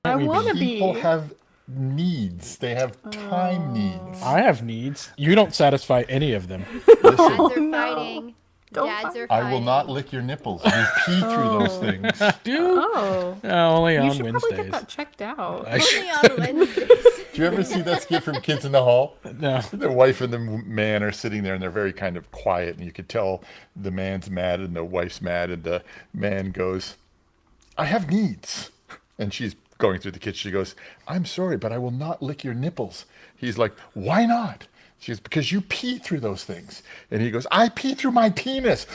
can't we wanna be? be. People have needs. They have time needs. I have needs. You don't satisfy any of them. Listen, Dads are no. fighting. Don't Dads fight. are fighting. I will not lick your nipples. You pee through those things. Dude, Oh. only You on should Wednesdays. probably get that checked out. Only on Wednesdays. Do you ever see that skit from Kids in the Hall? No. The wife and the man are sitting there and they're very kind of quiet, and you could tell the man's mad and the wife's mad, and the man goes, I have needs. And she's going through the kitchen. She goes, I'm sorry, but I will not lick your nipples. He's like, why not? She goes, because you pee through those things. And he goes, I pee through my penis.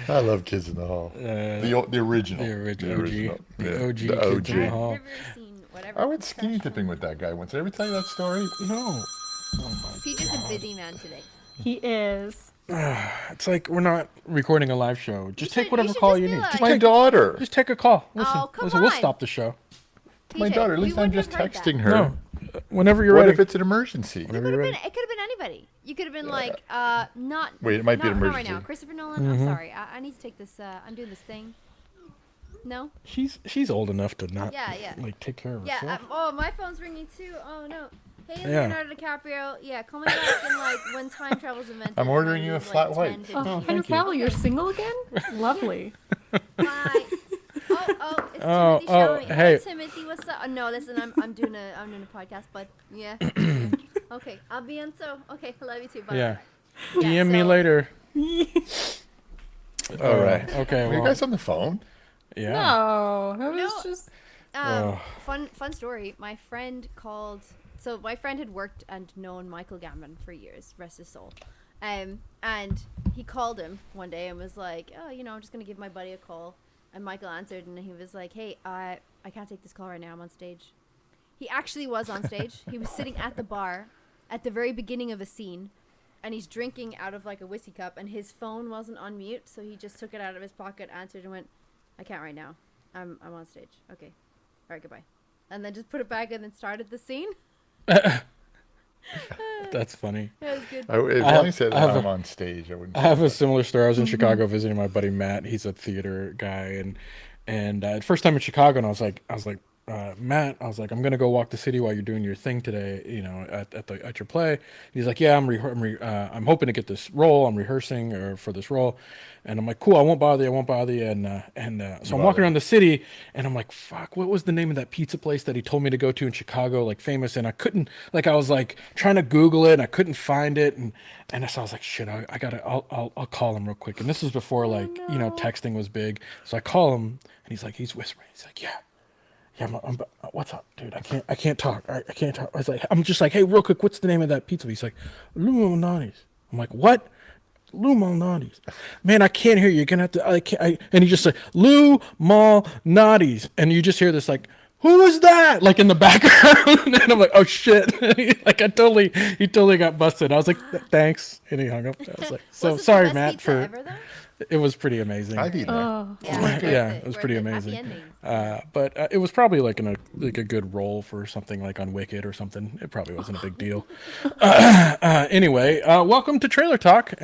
I love Kids in the Hall. The original. The original. Yeah, OG. the OG. Kids in the Hall. Never seen whatever. I went skinny dipping with that guy once. Did I ever tell you that story? No. PJ's a busy man today. He is. It's like we're not recording a live show. Just take should- whatever you should call just you be need. like- Just My take, daughter. just take a call. Listen, Oh, come listen, we'll on. stop the show. My PJ, daughter. At we least I'm wouldn't just have heard that. texting her. No. Whenever you're What ready. if it's an emergency? It could have been anybody. You could have been like, not. Wait, it might be an not right now. emergency. Christopher Nolan. I'm sorry. I need to take this. I'm doing this thing. No. She's old enough to not Yeah. like take care of Yeah. herself. Oh, my phone's ringing too. Oh no. Hey, Yeah. Leonardo DiCaprio. Yeah, call me back in like when time travel's invented. I'm ordering you a Like flat 10, white. 15 Oh, thank Henry you. Cavill, you're single again? Lovely. Bye. Oh, it's Oh, Timothy showing. hey. Hey, Timothy, what's up? Oh, no, listen, I'm doing a podcast, but yeah. Okay, I'll be on. So, okay, I love you too. Bye. Yeah. Yeah, DM me so- later. All right. Okay. Are you Well, guys on the phone? yeah. No, that was No. just. Oh. Fun story. My friend called. So my friend had worked and known Michael Gambon for years. Rest his soul. And he called him one day and was like, "Oh, I'm just gonna give my buddy a call." And Michael answered, and he was like, "Hey, I can't take this call right now. I'm on stage." He actually was on stage. He was sitting at the bar at the very beginning of a scene, and he's drinking out of like a whiskey cup, and his phone wasn't on mute, so he just took it out of his pocket, answered, and went, "I can't right now. I'm on stage. Okay, all right, goodbye." And then just put it back and then started the scene. That's funny. It was good. As I long as have- said I have I'm a- on stage, I wouldn't. I have a similar story. I was in Chicago visiting my buddy Matt. He's a theater guy, and first time in Chicago, and I was like, Matt, I was like, I'm gonna go walk the city while you're doing your thing today, at your play. And he's like, yeah, I'm hoping to get this role. I'm rehearsing for this role, and I'm like, cool, I won't bother you. So I'm walking around the city, and I'm like, fuck, what was the name of that pizza place that he told me to go to in Chicago, like famous? And I couldn't, like, I was like trying to Google it, and I couldn't find it, and so I was like, shit, I'll call him real quick. And this is before texting was big, so I call him, and he's whispering, he's like, yeah, what's up, dude? I can't talk. I can't talk. I'm just like, hey, real quick, what's the name of that pizza? He's like, Lou Malnati's. I'm like, what? Lou Malnati's. Man, I can't hear you. You're gonna have to. And he just like, Lou Malnati's, and you just hear this like, who is that? Like in the background, and I'm like, oh shit! Like he totally got busted. I was like, thanks, and he hung up. I was like, so Was it the sorry, best Matt, pizza for. ever, though? It was pretty amazing. I've eaten there. Yeah, it was pretty amazing. But it was probably like a good role for something like on Wicked or something. It probably wasn't a big deal. Anyway, welcome to Trailer Talk.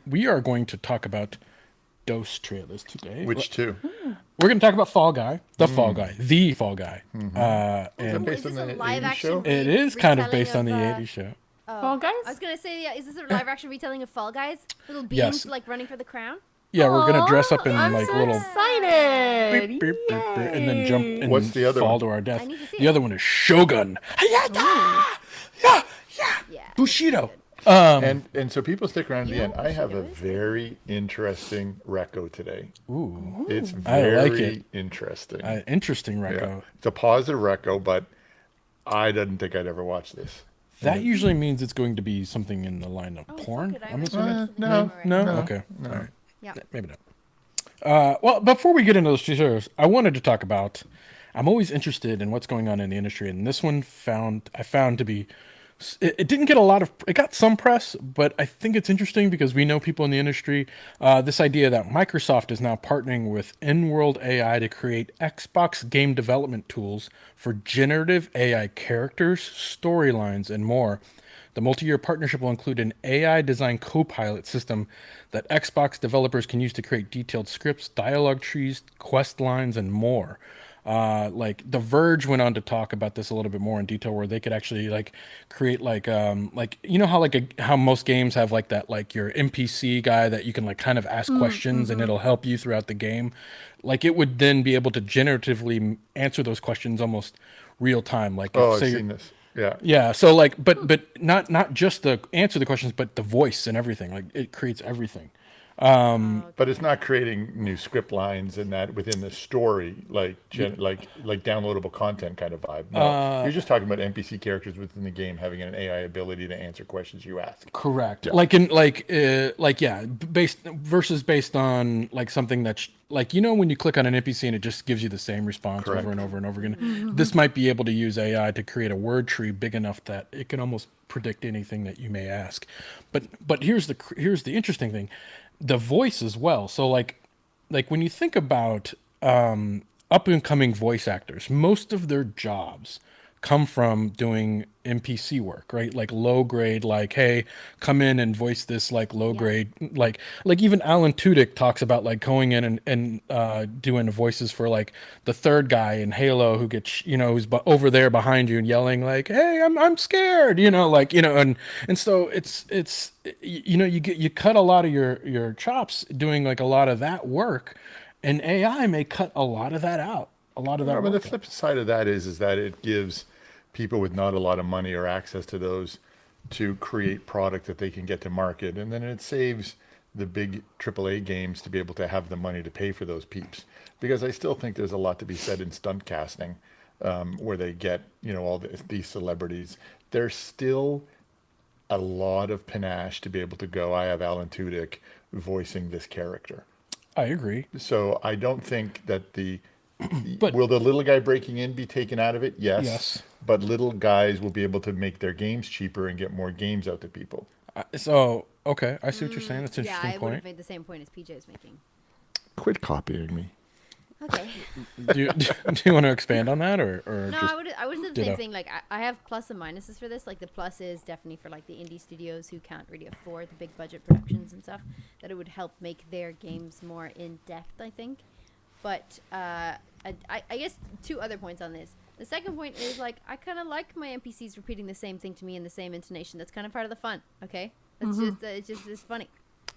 We are going to talk about Dose trailers today. Which two? We're going to talk about Fall Guy, the Fall Guy. And Based Is on this the a live 80s action? show? it is kind of retelling based on the of, 80s show. Fall Guys? I was gonna say, yeah. Is this a live action retelling of Fall Guys? Little beans Yes. like running for the crown. Yeah, we're going to dress up in I'm like so little excited. beep, beep, beep, beep, and then jump and What's the other fall one? to our death. I need to see The it. other one is Shogun. Yeah. Yeah. Bushido. And so people stick around to the You end. know I have a Bushido is? very interesting reco today. Ooh. It's I very like it. interesting. Interesting, Yeah. Reco. It's a positive reco, but I didn't think I'd ever watch this. That usually means it's going to be something in the line of porn. fuck it, I I'm remember assuming. actually no, thinking about it. No? Okay. All right. Yeah. Maybe not. Well, before we get into those two shows, I wanted to talk about. I'm always interested in what's going on in the industry, and this one I found to be. It didn't get a lot of. It got some press, but I think it's interesting because we know people in the industry. This idea that Microsoft is now partnering with in-world AI to create Xbox game development tools for generative AI characters, storylines, and more. The multi-year partnership will include an AI-designed co-pilot system that Xbox developers can use to create detailed scripts, dialogue trees, quest lines, and more. Like The Verge went on to talk about this a little bit more in detail, where they could actually like create like you know how how most games have like that, like your NPC guy that you can like kind of ask questions and it'll help you throughout the game. Like it would then be able to generatively answer those questions almost real time. Like Oh, if, I've say seen this. Yeah. yeah, so like but not just the answer the questions, but the voice and everything. Like it creates everything. But it's not creating new script lines and that within the story, like like downloadable content kind of vibe. No, you're just talking about NPC characters within the game having an AI ability to answer questions you ask. Correct. Yeah. Like in like yeah, based on like something that's like, you know, when you click on an NPC and it just gives you the same response Correct. over and over and over again. This might be able to use AI to create a word tree big enough that it can almost predict anything that you may ask. But here's the interesting thing. The voice as well. So like when you think about up and coming voice actors, most of their jobs come from doing NPC work, right? Like low grade, like, hey, come in and voice this like low grade, like even Alan Tudyk talks about like going in and doing voices for like the third guy in Halo who gets, you know, who's over there behind you and yelling like, hey, I'm scared, you know, like, you know, and so it's you know, you cut a lot of your chops doing like a lot of that work, and AI may cut a lot of that out. A lot of that. No, but the work out. flip side of that is that it gives people with not a lot of money or access to those to create product that they can get to market, and then it saves the big AAA games to be able to have the money to pay for those peeps. Because I still think there's a lot to be said in stunt casting, where they get, you know, all these celebrities. There's still a lot of panache to be able to go, I have Alan Tudyk voicing this character. I agree. So I don't think that But- will the little guy breaking in be taken out of it? Yes. Yes. But little guys will be able to make their games cheaper and get more games out to people. So okay, I see what you're saying. That's an Yeah, interesting I would point. have made the same point as PJ is making. Quit copying me. Okay. Do you want to expand on that, or No, just I would say the ditto? same thing. Like I have plus and minuses for this. Like the plus is definitely for like the indie studios who can't really afford the big budget productions and stuff. That it would help make their games more in depth, I think. But I guess two other points on this. The second point is like I kind of like my NPCs repeating the same thing to me in the same intonation. That's kind of part of the fun. Okay, that's it's funny.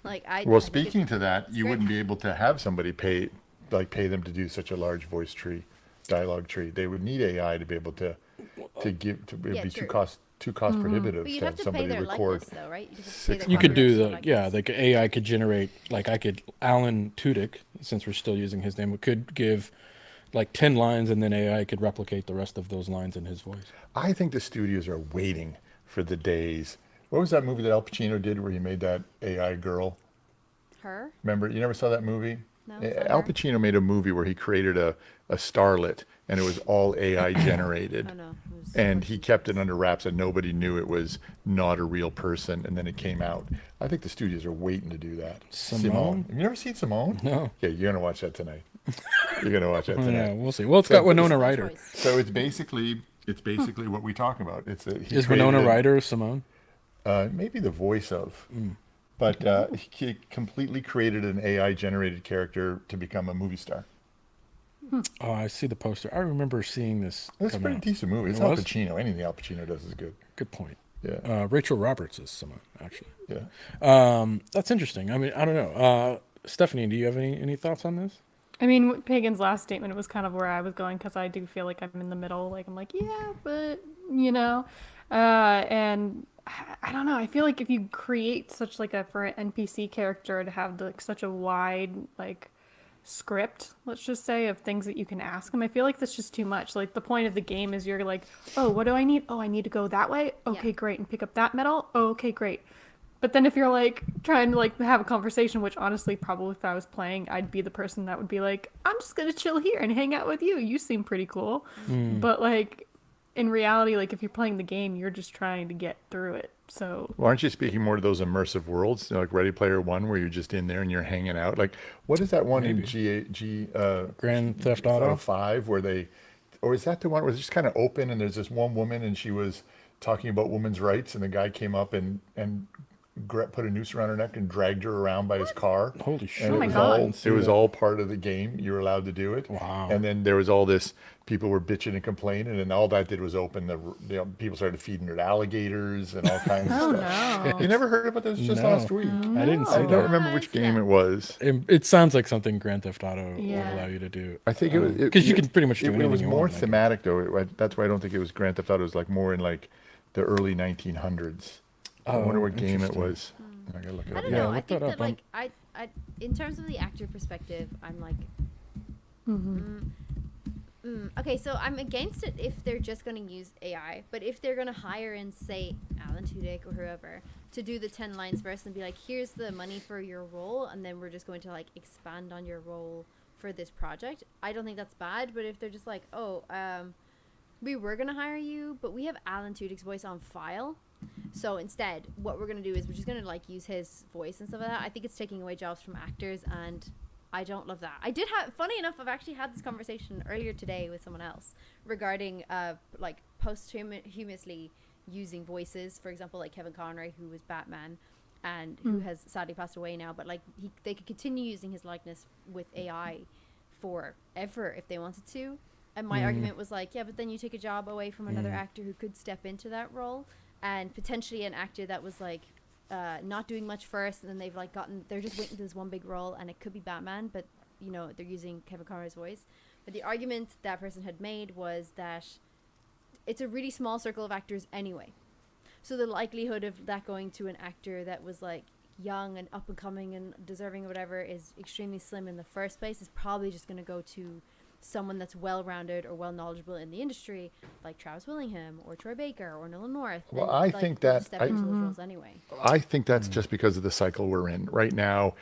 Like Well, I think speaking to that, you great. wouldn't be able to have somebody pay them to do such a large voice tree, dialogue tree. They would need AI to be able to give to it'd Yeah, be true. too cost prohibitive But you'd to have have to pay somebody their record. likeness though, right? You'd have to pay 600. their You could do copyrights the or yeah, likeness. like AI could generate, like I could Alan Tudyk, since we're still using his name, could give like 10 lines, and then AI could replicate the rest of those lines in his voice. I think the studios are waiting for the days. What was that movie that Al Pacino did where he made that AI girl? Her? Remember, you never saw that movie? No, Al sorry. Pacino made a movie where he created a starlet, and it was all AI generated. Oh no. It was And he kept it under wraps, and nobody knew it was not a real person. And then it came out. I think the studios are waiting to do that. Simone? Have you never seen Simone? No. Yeah, you're gonna watch that tonight. You're gonna watch that Yeah, tonight. we'll see. Well, it's So got Winona it's- Ryder. choice. So it's basically what we talk about. It's he Is created Winona a- Ryder Simone? maybe the voice of. But he completely created an AI generated character to become a movie star. Oh, I see the poster. I remember seeing this. It's a come pretty out. decent movie. It's It Al was? Pacino. Anything Al Pacino does is good. Good point. Yeah. Rachel Roberts is Simone, actually. Yeah. That's interesting. I mean, I don't know. Stephanie, do you have any thoughts on this? I mean, Pagan's last statement was kind of where I was going, because I do feel like I'm in the middle. Like, I'm like, yeah, but, you know. And I don't know. I feel like if you create such like for an NPC character to have like such a wide like script, let's just say, of things that you can ask them, I feel like that's just too much. Like the point of the game is you're like, oh, what do I need? Oh, I need to go that way. Okay, Yeah. great. And pick up that metal. Oh, okay, great. But then if you're like trying to like have a conversation, which honestly probably if I was playing, I'd be the person that would be like, I'm just gonna chill here and hang out with you. You seem pretty cool. But like in reality, like if you're playing the game, you're just trying to get through it. So Well, aren't you speaking more to those immersive worlds, you know, like Ready Player One, where you're just in there and you're hanging out? Like, what is that one in Grand Theft Auto? 5 where they, or is that the one where it's just kind of open and there's this one woman and she was talking about women's rights, and the guy came up and put a noose around her neck and dragged her around by his car. Holy shit! And Oh it my was God. all didn't see it was that. all part of the game. You were allowed to do it. Wow. And then there was all this. People were bitching and complaining, and all that did was open people started feeding it alligators and all kinds of Oh stuff. no. You never heard about this just No. last week? I didn't see I don't that. remember which game it was. It sounds like something Grand Theft Auto would Yeah. allow you to do. I think it was because you can pretty much do it anything was you more want, like- thematic though. That's why I don't think it was Grand Theft Auto. It was like more in like the early 1900s. I wonder what game it interesting. was. I gotta look it I up. don't Yeah, know. I look think that that up. like I in terms of the actor perspective, I'm like, okay. So I'm against it if they're just going to use AI, but if they're going to hire in, say, Alan Tudyk or whoever to do the 10 lines first and be like, here's the money for your role, and then we're just going to like expand on your role for this project. I don't think that's bad. But if they're just like, oh, we were going to hire you, but we have Alan Tudyk's voice on file. So instead, what we're going to do is we're just going to like use his voice and stuff like that. I think it's taking away jobs from actors, and I don't love that. I did have, funny enough, I've actually had this conversation earlier today with someone else regarding like posthumously using voices. For example, like Kevin Conroy, who was Batman and who has sadly passed away now, but like they could continue using his likeness with AI forever if they wanted to. And my argument was like, yeah, but then you take a job away from another actor who could step into that role, and potentially an actor that was like not doing much first, and then they're just waiting for this one big role, and it could be Batman, but you know they're using Kevin Conroy's voice. But the argument that person had made was that it's a really small circle of actors anyway, so the likelihood of that going to an actor that was like young and up and coming and deserving or whatever is extremely slim in the first place. Is probably just going to go to someone that's well-rounded or well-knowledgeable in the industry, like Travis Willingham or Troy Baker or Nolan North. Well, and, I like, think they'll that- just step into those roles anyway. I think that's just because of the cycle we're in right now.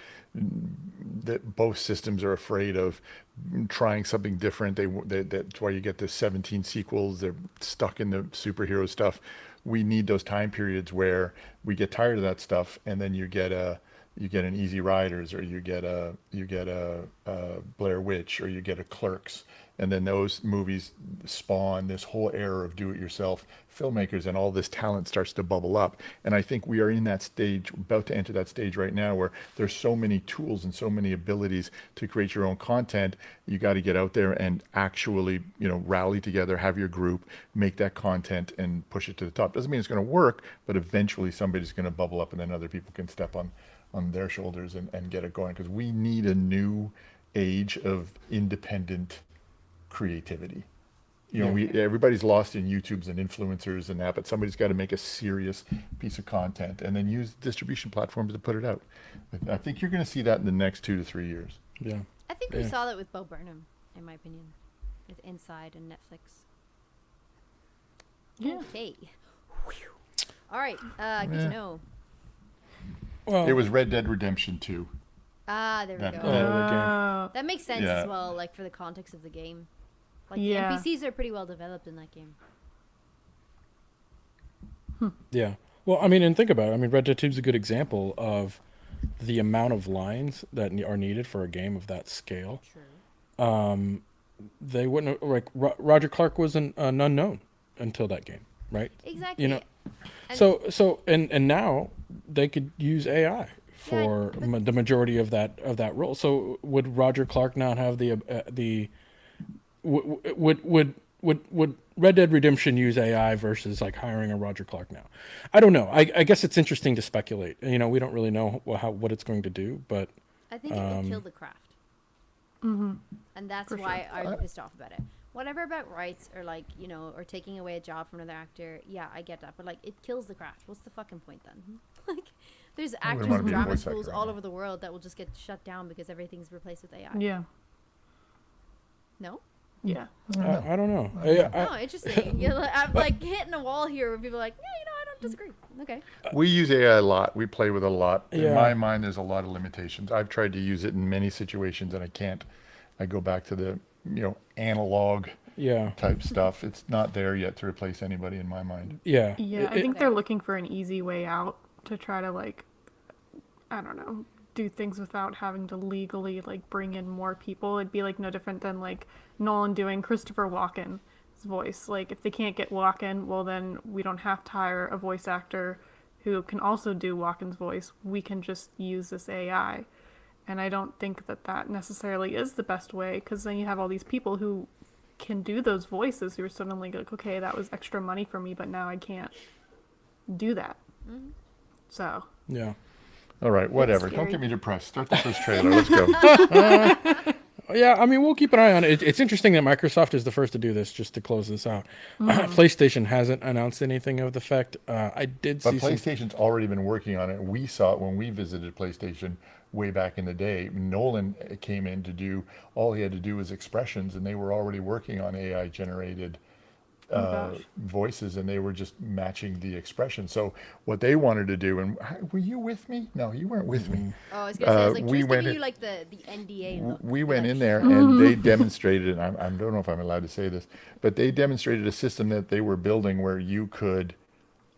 That both systems are afraid of trying something different. That's why you get the 17 sequels. They're stuck in the superhero stuff. We need those time periods where we get tired of that stuff, and then you get an Easy Riders, or you get a Blair Witch, or you get a Clerks, and then those movies spawn this whole era of do-it-yourself filmmakers, and all this talent starts to bubble up. And I think we are in that stage, about to enter that stage right now, where there's so many tools and so many abilities to create your own content. You got to get out there and actually, rally together, have your group, make that content, and push it to the top. Doesn't mean it's going to work, but eventually somebody's going to bubble up, and then other people can step on their shoulders and get it going, because we need a new age of independent creativity. Everybody's lost in YouTubes and influencers and that, but somebody's got to make a serious piece of content and then use distribution platforms to put it out. I think you're going to see that in the next 2 to 3 years. Yeah. I think we saw that with Bo Burnham, in my opinion, with Inside and Netflix. Yeah. Okay. Whew. All right. Good to know. Well, It was Red Dead Redemption 2. Ah, there we That- go. Oh. That makes sense Yeah. as well, like for the context of the game. Like Yeah. the NPCs are pretty well developed in that game. Yeah. Well, I mean, and think about it. I mean, Red Dead 2 is a good example of the amount of lines that are needed for a game of that scale. True. They wouldn't have, like Roger Clark was an unknown until that game, right? Exactly. You know, And- so and now they could use AI for but- the majority of that role. So would Roger Clark not have would Red Dead Redemption use AI versus like hiring a Roger Clark now? I don't know. I guess it's interesting to speculate. We don't really know what it's going to do, but I think it will kill the craft. Mm-hmm. And that's For why I'm pissed off about it. Whatever about rights or like, or taking away a job from another actor, yeah, I get that. But like, it kills the craft. What's the fucking point then? Like, there's actors wanna in be a drama voice actor schools right all now. over the world that will just get shut down because everything's replaced with AI. Yeah. No? Yeah. I don't know. No, interesting. I'm like hitting a wall here where people are like, yeah, I don't disagree. Okay. We use AI a lot. We play with it a lot. In Yeah. my mind, there's a lot of limitations. I've tried to use it in many situations, and I can't. I go back to the analog Yeah. type stuff. It's not there yet to replace anybody in my mind. Yeah. Yeah, I think they're looking for an easy way out to try to like, I don't know, do things without having to legally like bring in more people. It'd be like no different than like Nolan doing Christopher Walken. voice. Like, if they can't get Walken, well, then we don't have to hire a voice actor who can also do Walken's voice. We can just use this AI. And I don't think that that necessarily is the best way, because then you have all these people who can do those voices who are suddenly like, okay, that was extra money for me, but now I can't do that. So. Yeah. All right, whatever. Don't scary. get me depressed. Start the first trailer. Let's go. Yeah, I mean, we'll keep an eye on it. It's interesting that Microsoft is the first to do this, just to close this out. PlayStation hasn't announced anything of the fact. I did But see some... PlayStation's already been working on it. We saw it when we visited PlayStation way back in the day. Nolan came in to do, all he had to do was expressions, and they were already working on AI generated voices, and they were just matching the expression. So what they wanted to do, and were you with me? No, you weren't with me. Oh, I was gonna say, I was like, we just went giving in- you like the NDA look. We went in there and they demonstrated, and I don't know if I'm allowed to say this, but they demonstrated a system that they were building where you could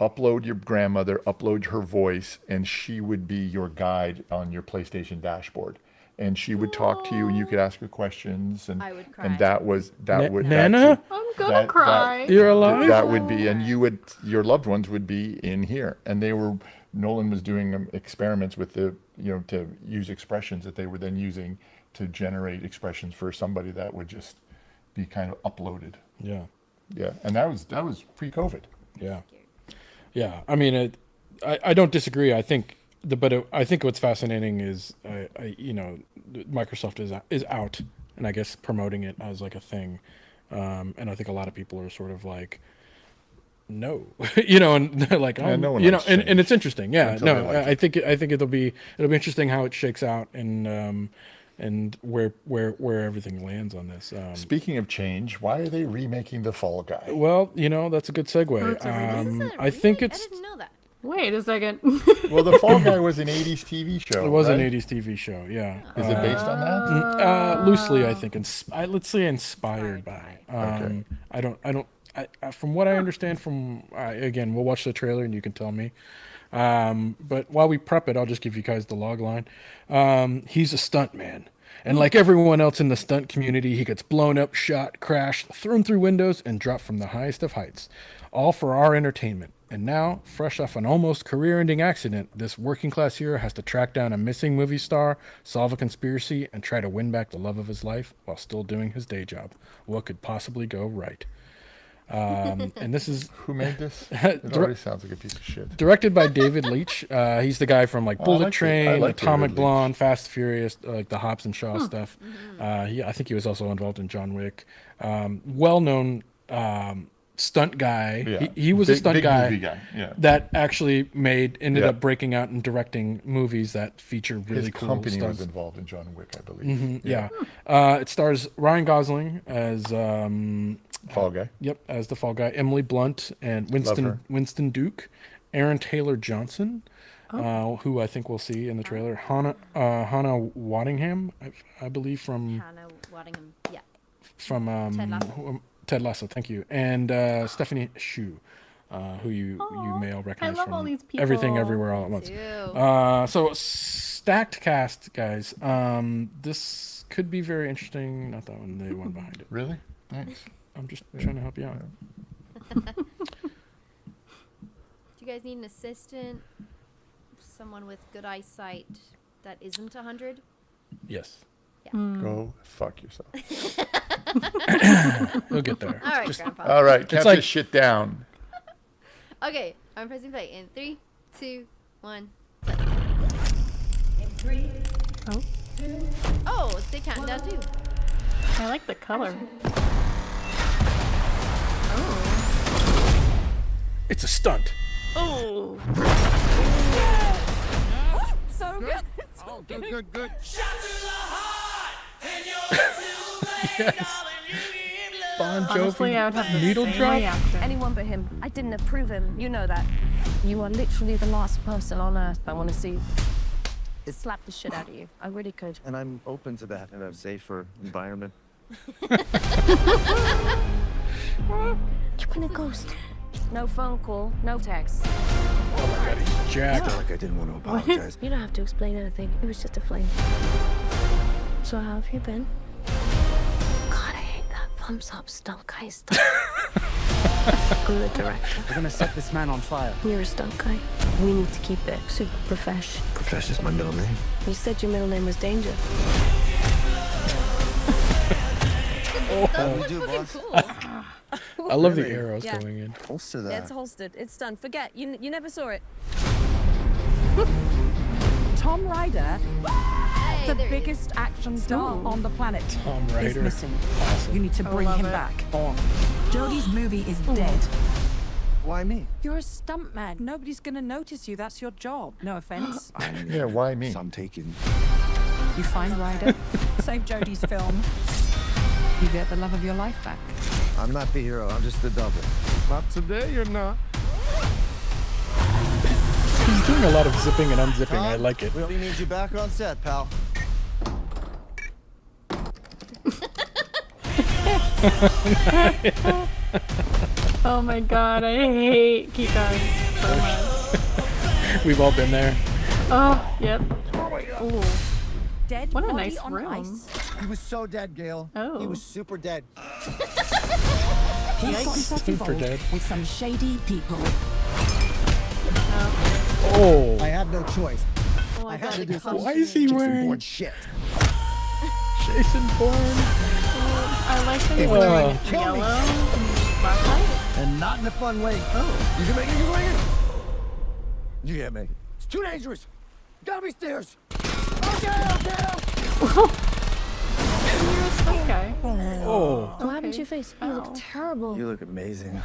upload your grandmother, upload her voice, and she would be your guide on your PlayStation dashboard. And she would talk to you, and you could ask her questions, and I would cry. and that would Nana? I'm gonna cry. You're alive? that would be, and your loved ones would be in here. And Nolan was doing experiments with to use expressions that they were then using to generate expressions for somebody that would just be kind of uploaded. Yeah. Yeah, and that was pre-COVID. Yeah. Yeah. I mean, I don't disagree. I think I think what's fascinating is, Microsoft is out, and I guess promoting it as like a thing. And I think a lot of people are sort of like, no, and they're like, Yeah, no one likes and change it's interesting. Yeah, until they no, like I think it'll be interesting how it shakes out and where everything lands on this. Speaking of change, why are they remaking The Fall Guy? Well, that's a good segue. It's a remake. I think I it's didn't know that. Wait a second. Well, The Fall Guy was an 80s TV show. it was right? an 80s TV show. Yeah. Is it based on that? Loosely, I think. Let's say inspired by. Okay. From what I understand again, we'll watch the trailer and you can tell me. But while we prep it, I'll just give you guys the log line. He's a stunt man. And like everyone else in the stunt community, he gets blown up, shot, crashed, thrown through windows, and dropped from the highest of heights. All for our entertainment. And now, fresh off an almost career-ending accident, this working-class hero has to track down a missing movie star, solve a conspiracy, and try to win back the love of his life while still doing his day job. What could possibly go right? And this is Who made this? It already sounds like a piece of shit. directed by David Leitch. He's the guy from like I Bullet like Train, David Atomic Leitch. Blonde, Fast Furious, like the Hobbs and Shaw stuff. I think he was also involved in John Wick. Well-known stunt guy. Yeah. He was a stunt big guy, movie guy. Yeah. that actually ended Yeah. up breaking out and directing movies that feature really His cool company stunts. was involved in John Wick, I believe. Yeah. It stars Ryan Gosling as Fall Guy. as the Fall Guy, Emily Blunt and her. Winston Duke, Aaron Taylor Johnson, who I think we'll see in the trailer, Hannah Waddingham, I believe from Hannah Waddingham. Yeah. Ted Lasso. Ted Lasso, thank you, and Stephanie Hsu, who you may all recognize love from all these people. Everything Everywhere All at Once. Ew. So stacked cast, guys. This could be very interesting. Not that one, the one behind it. Really? Thanks. I'm just trying to help you out. Do you guys need an assistant? Someone with good eyesight that isn't 100? Yes, Go fuck yourself. we'll get there. All right, Grandpa. All right, count like- this shit down. Okay, I'm pressing play in 3, 2, 1. Oh, Oh, they count down too. I like the color. Oh. It's a stunt. Oh. So good. Oh, good. Yes. Bon Honestly, I would Jovi have the needle same drop. reaction. Anyone but him. I didn't approve him. You know that. You are literally the last person on earth I want to see slap the shit out of you. I really could. And I'm open to that in a safer environment. You've been a ghost. No phone call, no text. Oh my God, he's jacked. Like I didn't want to apologize. You don't have to explain anything. It was just a fling. So how have you been? God, I hate that thumbs up stuff, guy stuff. I'm the director. We're gonna set this man on fire. You're a stunt guy. We need to keep it super profesh. Profesh is my middle name. You said your middle name was Danger. That's do, fucking boss. cool. I love the Really? arrows Yeah. going in. Holster that. Yeah, it's holstered. It's stunned. Forget. You never saw it. Tom Ryder, Hey, the there he is. biggest action star on the planet, Tom is Ryder. missing. Awesome. You need to bring love him it. back. Jodie's movie is dead. Why me? You're a stuntman. Nobody's gonna notice you. That's your job. No offense. Yeah, why me? So I'm taking. You find Ryder, save Jodie's film. You get the love of your life back. I'm not the hero. I'm just the double. Not today, you're not. He's doing a lot of zipping and unzipping. I Tom, like it. We only need you back on set, pal. Oh my god, I hate Kika so much. We've all been there. Oh, yep. Ooh. Dead What a body nice on room. ice. He was so dead, Gail. Oh. He was super dead. He's got himself Super involved dead. with some shady people. Oh. I had no choice. Oh my I had god, to the do something. Why is he Jason wearing Bourne shit. Jason Bourne? I like that he's Hey, wearing kill me. yellow black light. And not in a fun way. Oh. You can make it, you can make it. You can't make it. It's too dangerous. Gotta be stairs. Okay. You're a stunt guy. Oh. What happened to your face? You Ow. look terrible. You look amazing.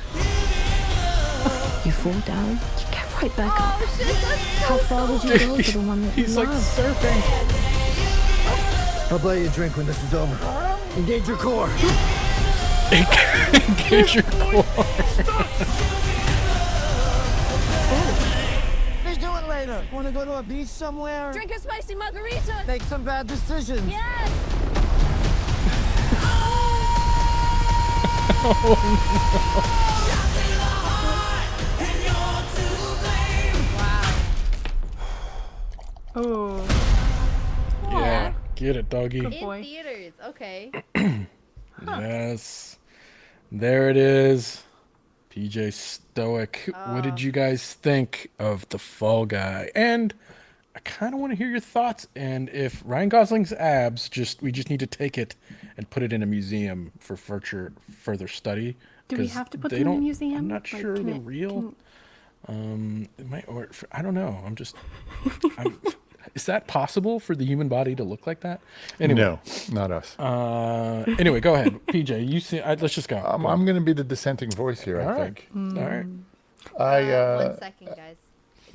You fall down, you get right back up. Oh shit, that's How far would you go for the one that He's you like love? surfing. I'll buy you a drink when this is over. Engage your core. Engage your core. Let's do it later. Want to go to a beach somewhere? Drink a spicy margarita. Make some bad decisions. Yes. Oh. Yeah. Get it, doggy. Good in boy. theaters. Okay. Yes. There it is. PJ Stoic. What did you guys think of The Fall Guy? And I kind of want to hear your thoughts. And if Ryan Gosling's abs, we just need to take it and put it in a museum for further study. Do we 'cause have to put they them in a don't- museum? I'm not Like, sure can they're it- real. It might, or I don't know. Is that possible for the human body to look like that? Anyway, No, not us. anyway, go ahead, PJ. You see? Let's just go. I'm going to be the dissenting voice here, All I right. think. All right. I 1 second, guys.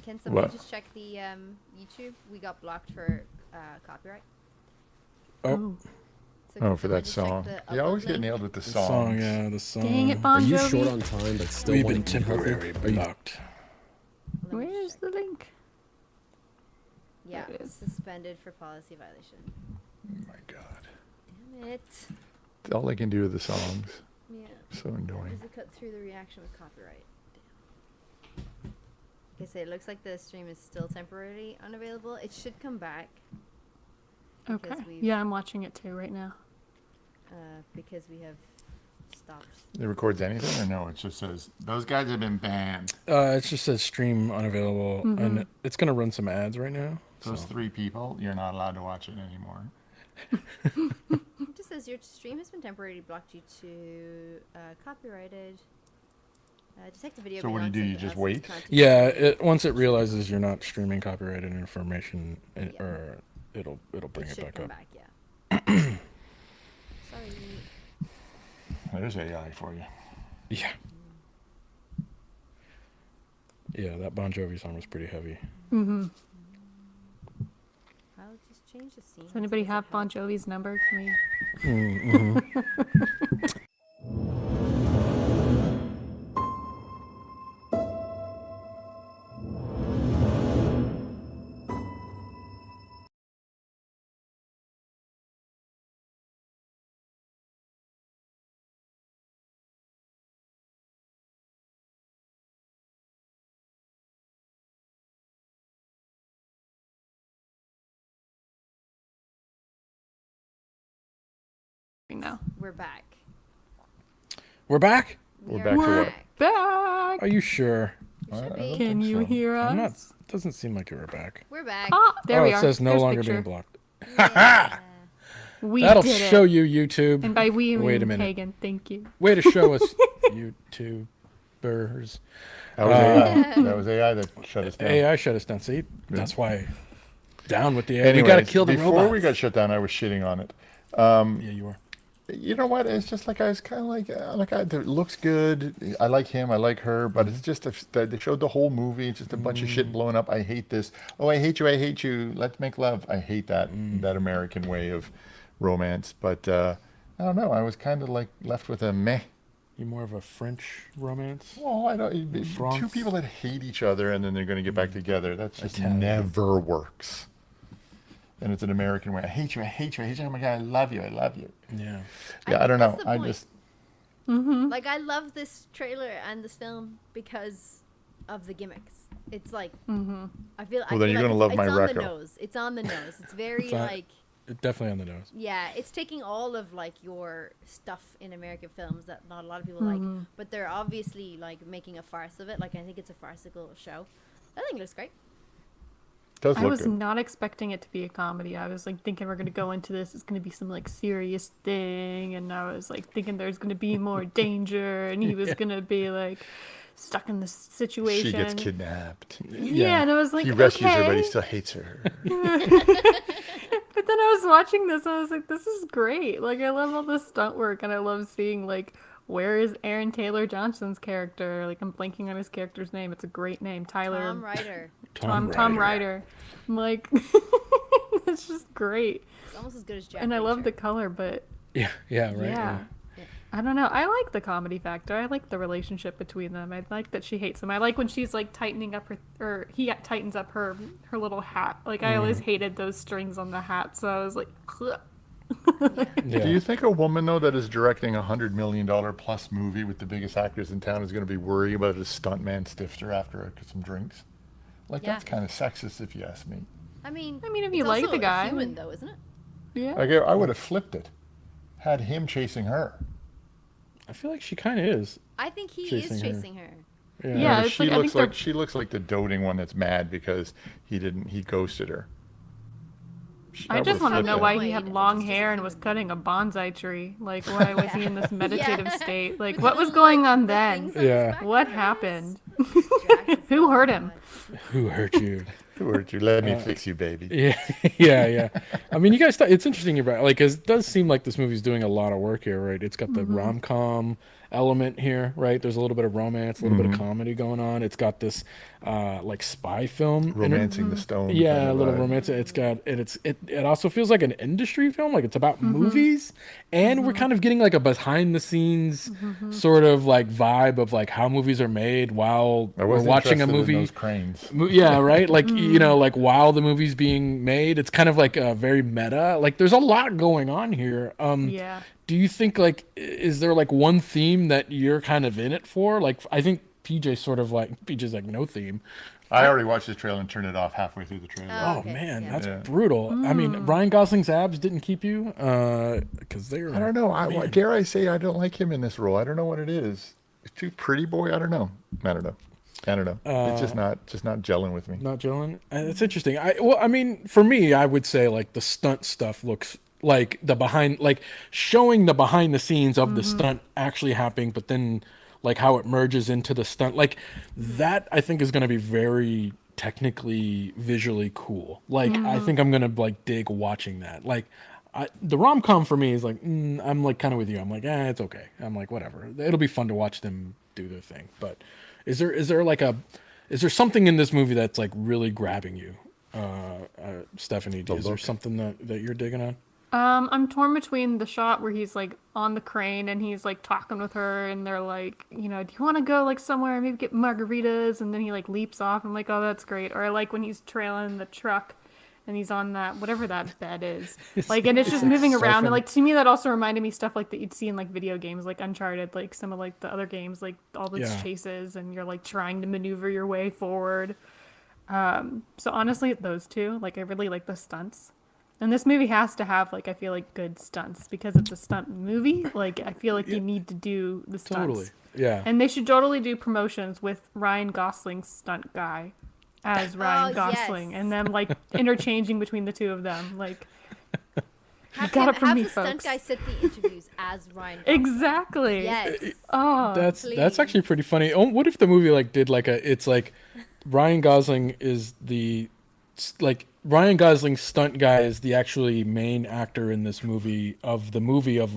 Can someone What? just check the YouTube? We got blocked for copyright. Oh, So can for someone that just check song. the You always upload get link? nailed with the the songs. song. Yeah, the song. Dang it, Are Bon you Jovi. short on time but still We've want been to be healthy? temporarily Are you- blocked. Let me Where's check. the link? Yeah, There it is. suspended for policy violation. Oh my God. Damn it. All I can do are the songs. Yeah. So annoying. Does it cut through the reaction with copyright? Damn. Okay, so it looks like the stream is still temporarily unavailable. It should come back. Okay. Because we've- Yeah, I'm watching it too right now. Because we have stopped. It records anything or no? It just says, those guys have been banned. It just says stream unavailable, and it's gonna run some ads right now. Those So 3 people, you're not allowed to watch it anymore. It just says your stream has been temporarily blocked due to copyrighted. Detect the video. So what do you do? belongs You to just us, wait? content yeah, once it realizes you're not streaming copyrighted information, Yeah. or it'll bring it should back come up. back, yeah. Sorry. There's AI for you. Yeah. Yeah, that Bon Jovi song was pretty heavy. Mm-hmm. I'll just change the scene. Does anybody have Bon Jovi's number? Can we? Mm-hmm. No. We're back. We're back. We're You're back to what? Back. Are you sure? Should be. Can you so. hear us? I'm not. Doesn't seem like you were back. We're back. Ah, there oh, we it are. says no There's longer picture. being blocked. Yeah. We That'll did show it. you, YouTube. And by we, I Wait a mean minute. Pagan. Thank you. Way to show us, YouTubers. That was AI. That was AI that shut us down. AI shut us down. See, that's why. Down with the AI. Anyways, We gotta kill the before robot. we got shut down, I was shitting on it. Yeah, you are. You know what? It's just like I was kind of like it looks good. I like him. I like her. But it's just they showed the whole movie. It's just a bunch of shit blowing up. I hate this. Oh, I hate you. I hate you. Let's make love. I hate that American way of romance. But I don't know. I was kind of like left with a meh. You more of a French romance? Well, I don't. Two France. people that hate each other and then they're going to get back together. That just Italian. never works. And it's an American way. I hate you. I hate you. I hate you. Oh my god, I love you. I love you. Yeah. Yeah, I think don't know. that's the I point. just Like, I love this trailer and this film because of the gimmicks. It's like, I feel. Well, then you're gonna love my It's on record. the nose. It's on the nose. It's very It's on- like. Definitely on the nose. Yeah, it's taking all of like your stuff in American films that not a lot of people like, but they're obviously like making a farce of it. Like, I think it's a farcical show. I think it looks great. does I look was good. not expecting it to be a comedy. I was like thinking we're gonna go into this. It's gonna be some like serious thing, and I was like thinking there's gonna be more danger, and he was gonna be like stuck in this situation. She gets kidnapped. Yeah, and I was like, He rescues her, but okay. he still hates her. But then I was watching this, and I was like, this is great. Like, I love all the stunt work, and I love seeing like, where is Aaron Taylor Johnson's character? Like, I'm blanking on his character's name. It's a great name, Tyler. Tom Ryder. Tom Ryder. I'm like, it's just great. It's almost as good as Jack. And I love the Reacher. color, but Yeah. Yeah. Right. yeah. I don't know. I like the comedy factor. I like the relationship between them. I like that she hates him. I like when she's like tightening up her, or he tightens up her little hat. Like, I always hated those strings on the hat, so I was like, "Ugh." Yeah. Do you think a woman though that is directing $100 million plus movie with the biggest actors in town is going to be worried about a stuntman stiffed her after some drinks? Like, Yeah. that's kind of sexist if you ask me. I mean, if it's you like also the guy. human though, isn't it? Yeah. Like, I would have flipped it, had him chasing her. I feel like she kind of is. I think he Chasing is her. chasing her. Yeah, but it's she like- I looks think like they're- she looks like the doting one that's mad because he ghosted her. I just want to know why he Wait, had it's long just hair a and was human cutting a bonsai tree. Like, why was he in this meditative Yeah. state? Like, what was going on then? Things on his Yeah. back What of his- happened? Jack is Who not hurt him? good. Who hurt you? Who hurt you? Let me fix you, baby. Yeah, yeah, yeah. I mean, you guys, it's interesting about like, 'cause it does seem like this movie's doing a lot of work here, right? It's got the rom-com element here, right? There's a little bit of romance, a little bit of comedy going on. It's got this like spy film, Romancing the stone. yeah, kind a of little vibe. romance. It's got it also feels like an industry film, like it's about movies, and we're kind of getting like a behind the scenes sort of like vibe of like how movies are made while I we're was watching a interested in movie. those cranes. Yeah, right. Like you know, like while the movie's being made, it's kind of like very meta. Like there's a lot going on here. Yeah. Do you think like is there like one theme that you're kind of in it for? Like I think PJ's like no theme. I already watched this trailer and turned it off halfway through the trailer. Oh okay, man, yeah. that's Yeah. brutal. I mean, Ryan Gosling's abs didn't keep you because they're. I don't know. Dare I say I don't like him in this role? I don't know what it is. It's too pretty boy. I don't know. It's just not gelling with me. Not gelling. It's interesting. I mean, for me, I would say like the stunt stuff looks like showing the behind the scenes of the stunt actually happening, but then like how it merges into the stunt, like that I think is going to be very technically visually cool. Like I think I'm going to like dig watching that. Like the rom-com for me is like I'm like kind of with you. I'm like it's okay. I'm like whatever. It'll be fun to watch them do their thing. But is there something in this movie that's like really grabbing you, Stephanie? Is there something that you're digging on? I'm torn between the shot where he's like on the crane and he's like talking with her and they're like, do you want to go like somewhere and maybe get margaritas? And then he like leaps off. I'm like, oh, that's great. Or I like when he's trailing the truck and he's on that, whatever that bed is. Like, and it's just moving around. And like, to me, that also reminded me stuff like that you'd see in like video games, like Uncharted, like some of like the other games, like all those Yeah. chases and you're like trying to maneuver your way forward. So honestly, those two, like I really like the stunts. And this movie has to have, like, I feel like good stunts because it's a stunt movie. Like, I feel like you need to do the stunts. Totally. Yeah. And they should totally do promotions with Ryan Gosling's stunt guy as Ryan Gosling, yes. and them like interchanging between the two of them. Like, Have, got it from have me, the stunt folks. guy sit the interviews as Ryan Gosling. exactly. Yes. Oh, That's actually pretty funny. Oh, what if the movie like did like it's like Ryan Gosling is Ryan Gosling's stunt guy is the actually main actor in this movie of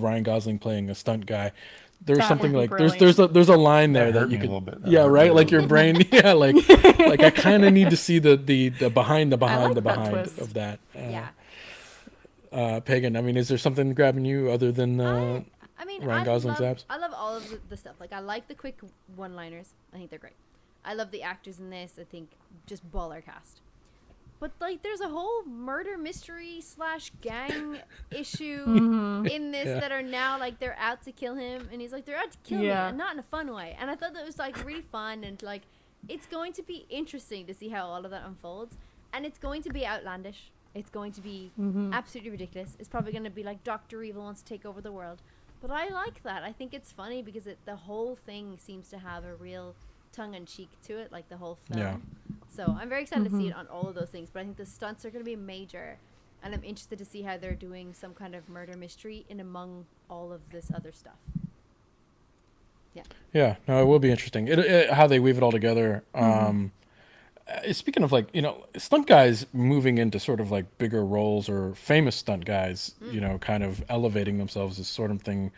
Ryan Gosling playing a stunt guy. There's That something would be like there's a line there That that hurt you me a could little bit. yeah, right, like your brain like I kind of need to see the behind like that twist. of that. Yeah. Pagan, I mean, is there something grabbing you other than I mean, Ryan Gosling's abs? I love all of the stuff. Like, I like the quick one-liners. I think they're great. I love the actors in this. I think just baller cast. But like, there's a whole murder mystery / gang issue in this that are now like they're out to kill him, and he's like they're out to kill me, and not in a fun way. And I thought that was like really fun, and like it's going to be interesting to see how all of that unfolds, and it's going to be outlandish. It's going to be absolutely ridiculous. It's probably going to be like Dr. Evil wants to take over the world. But I like that. I think it's funny because the whole thing seems to have a real tongue-in-cheek to it, like the whole film. Yeah. So I'm very excited to see it on all of those things. But I think the stunts are going to be major. And I'm interested to see how they're doing some kind of murder mystery in among all of this other stuff. Yeah, no, it will be interesting. How they weave it all together. Speaking of like, stunt guys moving into sort of like bigger roles or famous stunt guys, kind of elevating themselves is sort of thing.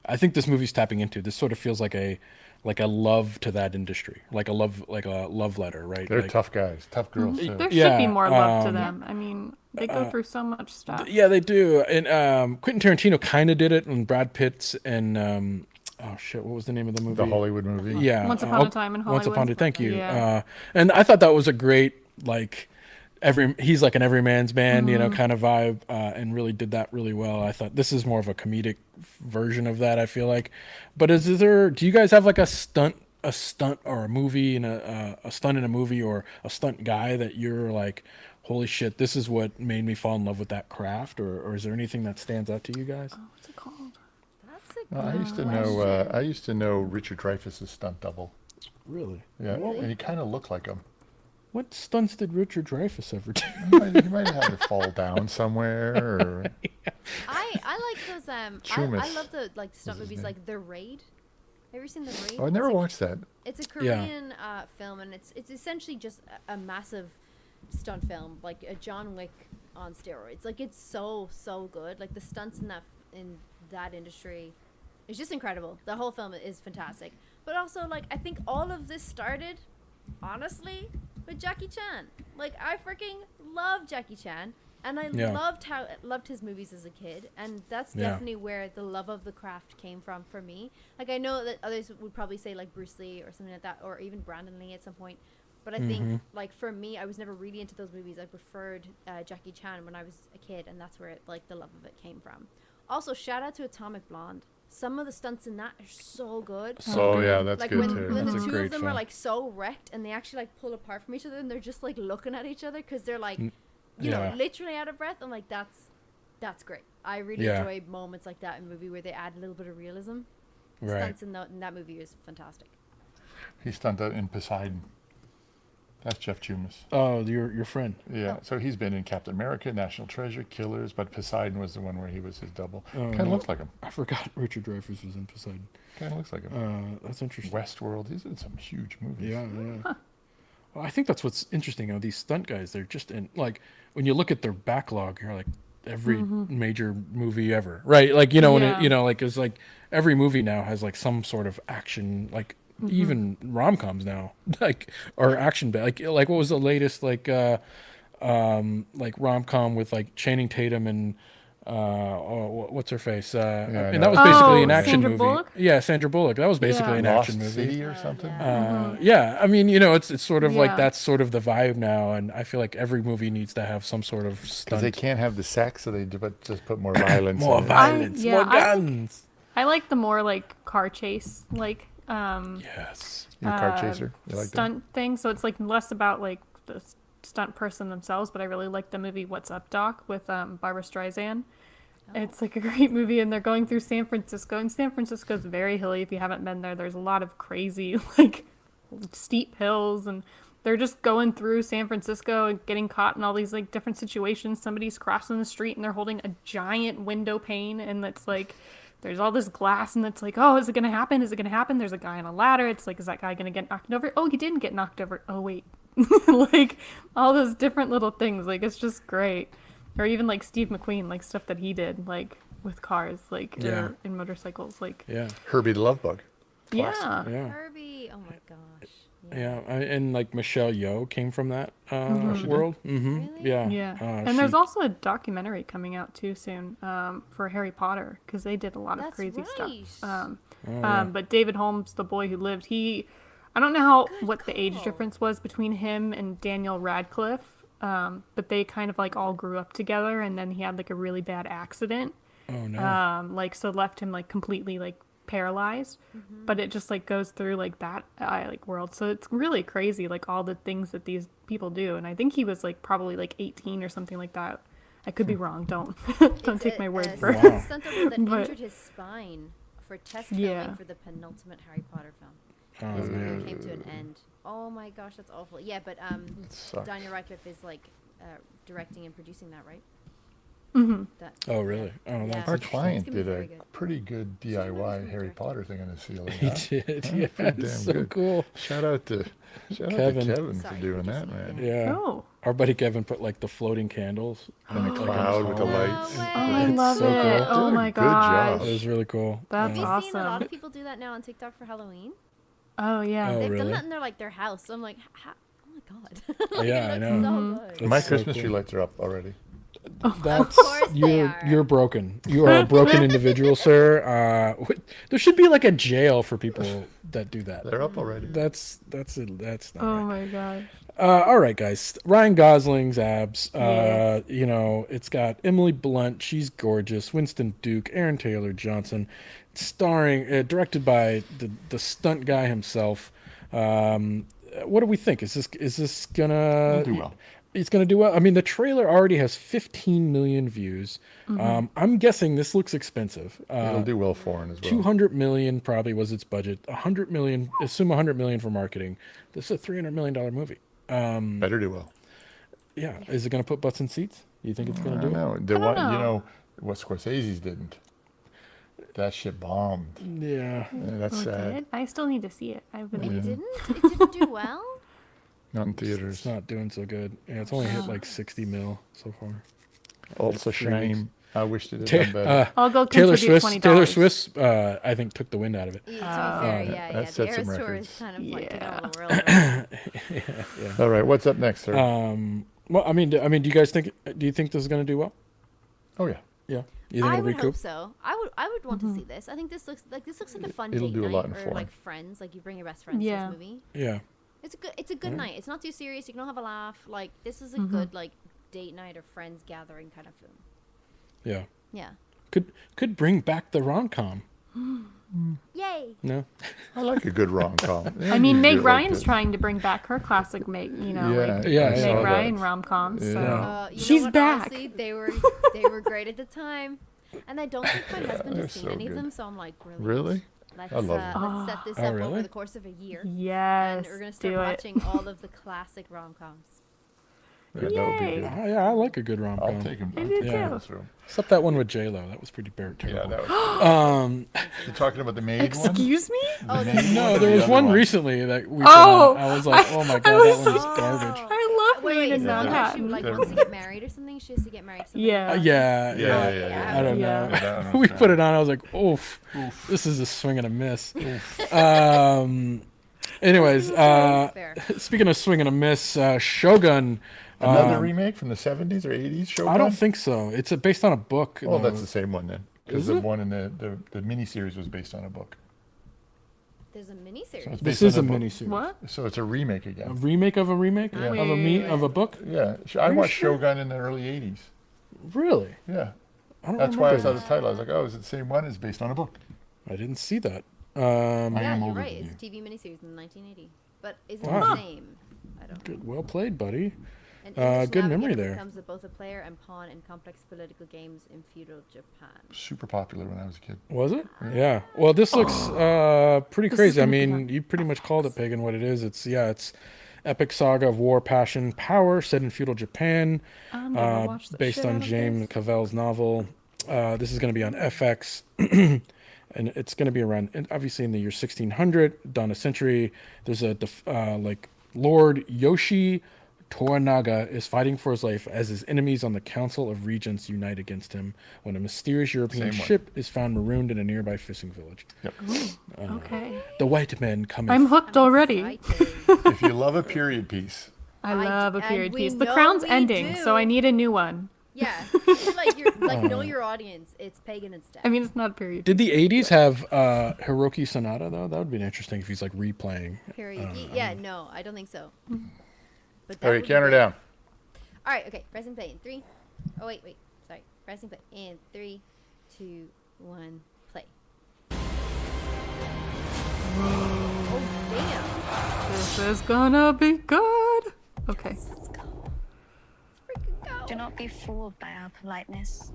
I think this movie's tapping into. This sort of feels like a love to that industry, like a love letter, right? They're like, tough guys, tough girls too. There should be more love to them. I mean, they go through so much stuff. Yeah, they do. And Quentin Tarantino kind of did it when Brad Pitt's and oh shit, what was the name of the movie? The Hollywood movie. Yeah, Once Upon a Time in Hollywood. Once Upon a Thank you. Yeah. And I thought that was a great like he's like an everyman's man, kind of vibe, and really did that really well. I thought this is more of a comedic version of that. I feel like, but do you guys have like a stunt or a movie and a stunt in a movie or a stunt guy that you're like, holy shit, this is what made me fall in love with that craft, or is there anything that stands out to you guys? Oh, what's it called? That's a I used to know Richard Dreyfuss's stunt double. Really? Yeah, and he kind of looked like him. What stunts did Richard Dreyfuss ever do? He might have had to fall down somewhere. Or... I like those. I love the like stunt movies like The Raid. Have you ever seen The Raid? Oh, I never watched that. It's a Korean film, and it's essentially just a massive stunt film, like a John Wick on steroids. Like, it's so good. Like, the stunts in that industry is just incredible. The whole film is fantastic. But also, like, I think all of this started, honestly, with Jackie Chan. Like, I freaking love Jackie Chan, and I loved his movies as a kid, and that's definitely where the love of the craft came from for me. Like, I know that others would probably say like Bruce Lee or something like that, or even Brandon Lee at some point. But I think, like, for me, I was never really into those movies. I preferred Jackie Chan when I was a kid, and that's where, like, the love of it came from. Also, shout out to Atomic Blonde. Some of the stunts in that are so good. So, yeah, that's like good, when too. the two of them are, like, so wrecked, and they actually, like, pull apart from each other, and they're just, like, looking at each other because they're, like, you know, literally out of breath. I'm like, that's great. I really enjoy moments like that in a movie where they add a little bit of realism. Stunts in that movie is fantastic. He stunted in Poseidon. That's Jeff Jumas. Oh, your friend. Yeah, so he's been in Captain America, National Treasure, Killers, but Poseidon was the one where he was his double. Kind of looks like him. I forgot Richard Dreyfuss was in Poseidon. Kind of looks like him. That's interesting. Westworld, he's in some huge movies. Yeah. Well, I think that's what's interesting. These stunt guys, they're just in, like, when you look at their backlog, you're like, every major movie ever, right? Like, when it, like, it's like every movie now has like some sort of action, like, even rom-coms now, like, or action, like what was the latest like rom-com with like Channing Tatum and what's her face, and that was basically an action Sandra movie. Bullock? Yeah, Sandra Bullock. That was basically an Lost action movie. City or something. I mean, it's sort of like that's sort of the vibe now, and I feel like every movie needs to have some sort of stunt. Because they can't have the sex, so they just put more violence. More in it. violence, more guns. I like the more like car chase, like Yes. You're a car chaser. You like stunt thing. So it's like less about like the stunt person themselves, but I really like the movie What's Up, Doc with Barbara Streisand. It's like a great movie, and they're going through San Francisco, and San Francisco's very hilly. If you haven't been there, there's a lot of crazy, like, steep hills, and they're just going through San Francisco and getting caught in all these, like, different situations. Somebody's crossing the street, and they're holding a giant window pane, and it's like, there's all this glass, and it's like, oh, is it gonna happen? Is it gonna happen? There's a guy on a ladder. It's like, is that guy gonna get knocked over? Oh, he didn't get knocked over. Oh, wait. Like, all those different little things. Like, it's just great. Or even, like, Steve McQueen, like, stuff that he did, like, with cars, like, or in motorcycles. Like, Herbie the Love Bug. yeah. Herbie. Oh my gosh. And like Michelle Yeoh came from that world. Really? Yeah. And there's also a documentary coming out, too, soon for Harry Potter, because they did a lot of crazy stuff. But David Holmes, the boy who lived, I don't know what the age difference was between him and Daniel Radcliffe. But they kind of like all grew up together, and then he had like a really bad accident. Oh no! Like so left him like completely like paralyzed. But it just like goes through like that like world. So it's really crazy, like all the things that these people do. And I think he was like probably like 18 or something like that. I could be wrong. Don't take my word for it. It's that injured his spine for test filming for the penultimate Harry Potter film. His career came to an end. Oh my gosh, that's awful. Yeah, but Daniel Radcliffe is like directing and producing that, right? Oh really? Oh, that's Our client did a pretty good DIY Harry Potter thing on the ceiling. He did. Yeah, it's so good. Cool. Shout out to Kevin for doing that, man. Yeah. Oh. Our buddy Kevin put like the floating candles and a cloud with the lights. Oh, I love so it. cool. Oh my gosh. It was really cool. That's Have you awesome. seen a lot of people do that now on TikTok for Halloween? Oh yeah. They've really? done that in their house. So I'm like, oh my god. Like, Yeah, I know. So good. My so Christmas cool. tree lights are up already. That's course they are. you're broken. You are a broken individual, sir. There should be like a jail for people that do that. They're up already. That's not Oh right. my gosh. All right, guys. Ryan Gosling's abs. Yes. You know, it's got Emily Blunt. She's gorgeous. Winston Duke, Aaron Taylor Johnson, starring, directed by the stunt guy himself. What do we think? Is this gonna do well? It's gonna do well. I mean, the trailer already has 15 million views. I'm guessing this looks expensive. It'll do well foreign as well. 200 million probably was its budget. 100 million. Assume 100 million for marketing. This is a $300 million movie. Better do well. Yeah. Is it going to put butts in seats? You think it's going to do it? No, don't know. You know what Scorsese's didn't. That shit bombed. Yeah. That's Oh, it sad. did? I still need to see it. I've been. It didn't do well. Not in It's theaters. not doing so good. Yeah, it's only hit like 60 mil so far. Oh, it's a 3 weeks. shame. I wish it had done better. I'll go Taylor contribute Swift. $20. Taylor Swift. I think took the wind out of it. To be fair, yeah. that The set some Eras Tour records. is kind of like Yeah. the world. All right, what's up next, sir? Well, I mean, do you guys think? Do you think this is going to do well? Oh yeah. Yeah. You think I it'll would recoup? hope so. I would want to see this. I think this looks like a fun It'll date do a night lot in or foreign. like friends. Like you bring your best friends to Yeah. this movie. Yeah. It's a good night. It's not too serious. You can all have a laugh. Like this is a good like date night or friends gathering kind of film. Yeah. Yeah. Could bring back the rom-com. Yay. No. I like a good rom-com. I mean, Meg Ryan's trying to bring back her classic Meg. You know, like Yeah, Meg I saw Ryan that. rom-coms. Yeah. So You know she's what, back. Honestly, they were great at the time, and I don't think my husband They're has seen so any of good. them. So I'm like, brilliant. Really? Let's I love them. let's set this Oh, up really? over the course of a year, Yes, and we're gonna start do it. watching all of the classic rom-coms. Yeah, that would be Yay. good. Yeah, I like a good rom-com. I'll take him. I did Yeah. too. Except that one with J-Lo. That was pretty terrible. Yeah, that was. Um, You're talking about the maid one? Excuse me? Oh, no, there was other one one. recently that we. Oh, I was like, oh my god, was that one is so- garbage. I love Wait, Maid in is that when she Manhattan. like They're- wants to get married or something? She has to get married. To somebody Yeah. else? Yeah. I don't Yeah. know. That one We was put it on. I was like, oof. This is a swing and a miss. Anyways, Fair. speaking of swing and a miss, Shogun. Another remake from the 70s or 80s? Shogun? I don't think so. It's based on a book. Oh, though. that's the same one then. Because Is the it? one in the miniseries was based on a book. There's a miniseries. So it's This based is a on book. miniseries. What? So it's a remake A again. remake of a remake Yeah. of a book. Yeah, I you watched sure? Shogun in the early 80s. Really? Yeah. I don't That's why I remember saw the this. title. I was like, oh, is it the same one? It's based on a book. I didn't see that. I Yeah, am you're older right. than It's a TV miniseries in 1980. But is it Wow. the same? I don't know. Good. Well played, buddy. An English Good memory navigator there. becomes both a player and pawn in complex political games in feudal Japan. Super popular when I was a kid. Was it? Yeah. Well, this looks pretty This is crazy. I gonna be mean, on you pretty much called it, Pagan, what it is. It's epic saga of war, passion, power, set in feudal Japan, I'm gonna watch the based shit on out of James this. Cavell's novel. This is going to be on FX, and it's going to be around, and obviously in the year 1600, done a century. There's a like Lord Yoshi Toranaga is fighting for his life as his enemies on the Council of Regents unite against him when a mysterious European Same one. ship is found marooned in a nearby fishing village. Yep. Okay. The white men come. I'm hooked already. Exciting. If you love a period piece, I I love d- a and period we piece. The know Crown's we ending, so I do. need a new one. Yeah, like you're like know your audience. It's Pagan instead. I mean, it's not a period. Did the 80s have Hiroyuki Sanada though? That would be interesting if he's like replaying. Period. Yeah, no, I don't think so. But that okay, would be count her great. down. All right, okay. Press and play in 3. Oh wait, sorry. Press and play in 3, 2, 1, play. Oh damn! This is gonna be good. Okay. Let's go. Freaking go! Do not be fooled by our politeness.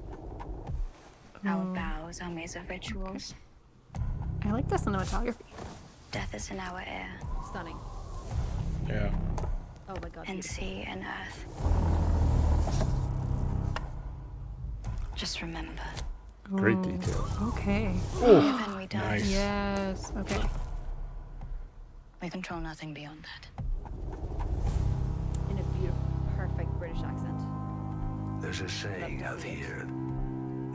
Our vows are maze of rituals. I like the cinematography. Death is in our air, Stunning. Yeah. Oh my god. in beautiful. sea and earth. Just remember, Great details. Okay. live and we die. Nice. Yes. Okay. We control nothing beyond that. In a beautiful, perfect British accent. There's a saying out here.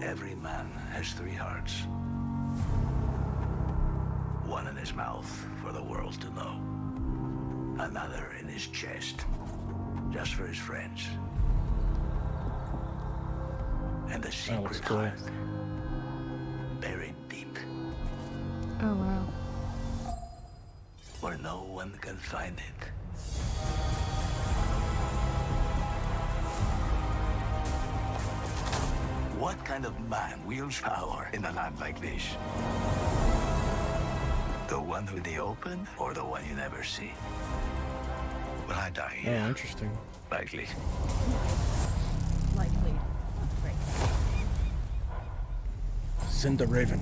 Every man has 3 hearts. One in his mouth for the world to know. Another in his chest, just for his friends. And a looks secret cool. heart, buried deep, Oh wow. where no one can find it. What kind of man wields power in a land like this? The one with the open or the one you never see? When I die Oh, here, interesting. likely. Likely. Great. Send the Raven.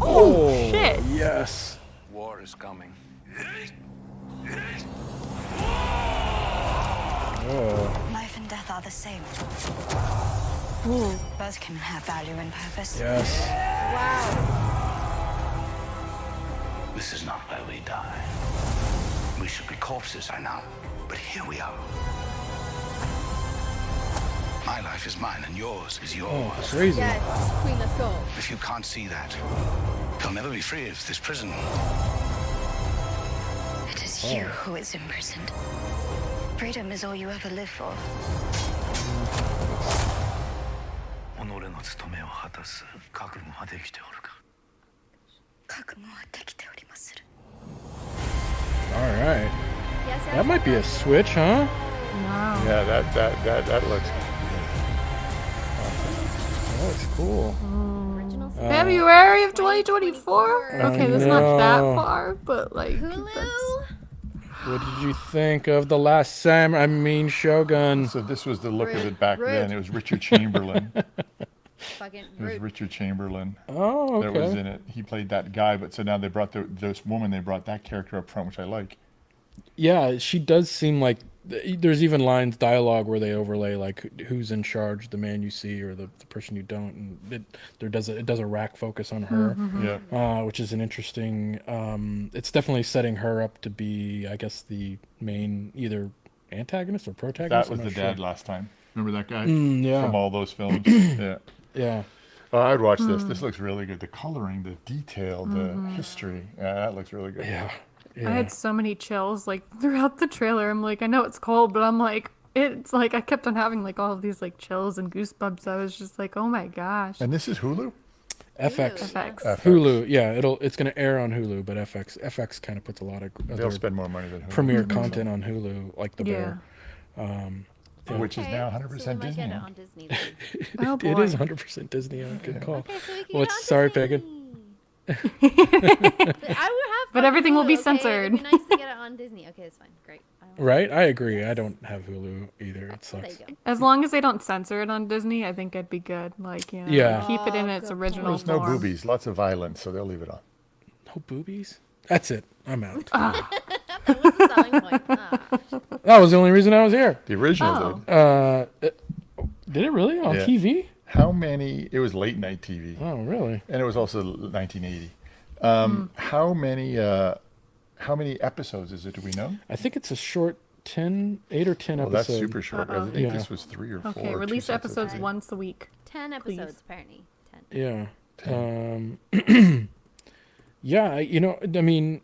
Oh shit. Yes. War is coming. Oh, Life and death are the same. Ooh. Both can have value and purpose. yes. This is not where we die. We should be corpses, I know. But here we are. My life is mine and yours is yours. Oh, crazy. Yes, Queen, let's go. If you can't see that, you'll never be free of this prison. It is you who is imprisoned. Freedom is all you ever live for. 己の務めを果たす覚悟ができておるか。覚悟はできておりまする。 All right. Yes, yes. That might be a switch, huh? Wow. Yeah, that looks. That looks cool. Original February of 2024. Okay, that's not that know. far, but like Hulu. that's What did you think of The Last Samurai? I mean, Shogun. So this was the look of it back Rude. then. It was Richard Chamberlain. Fucking It was rude. Richard Chamberlain Oh, that was okay. in it. He played that guy, but so now they brought this woman. They brought that character up front, which I like. Yeah, she does seem like there's even lines, dialogue where they overlay like who's in charge, the man you see or the person you don't, and it does a rack focus on her, Yeah. which is an interesting. It's definitely setting her up to be, I guess, the main either antagonist or protagonist. That was I'm the not dad sure. last time. Remember that guy yeah. from all those films? Yeah. Yeah. Oh, I'd watch this. This looks really good. The coloring, the detail, the history. Yeah, that looks really good. Yeah. I had so many chills like throughout the trailer. I'm like, I know it's cold, but I'm like, it's like I kept on having like all of these like chills and goosebumps. I was just like, oh my gosh. And this is Hulu? FX. FX. Hulu. Yeah, it's going to air on Hulu, but FX kind of puts a lot of They'll other spend more money than Hulu. premiere content on Hulu, like The Yeah. Bear. Which is Okay, now so 100% we might Disney. get it on Disney then. Oh boy. It is 100% Disney. Good call. Okay, so we can Well, get on sorry, Disney. Pagan. But I would have. But fun everything will with be Hulu, okay? censored. It'd be nice to get it on Disney. Okay, it's fine. Great. Right? I agree. I don't have Hulu either. It There you sucks. go. As long as they don't censor it on Disney, I think it'd be good. Like, you know, Yeah. keep it in Oh, its good original There's no form. boobies, lots of violence, so they'll leave it on. No boobies? That's it. I'm out. That was the selling point. That was the only reason I was here. The original Oh. did. Did it really? On Yeah. TV? How many? It was late night TV, Oh, really? and it was also 1980. How many episodes is it? Do we know? I think it's a short 8 or 10 Well, episodes. that's super short. I think Yeah. this was 3 or 4. Okay, or release 2 sets of episodes three. once a week. 10 episodes, apparently. 10. Yeah. Yeah, I mean,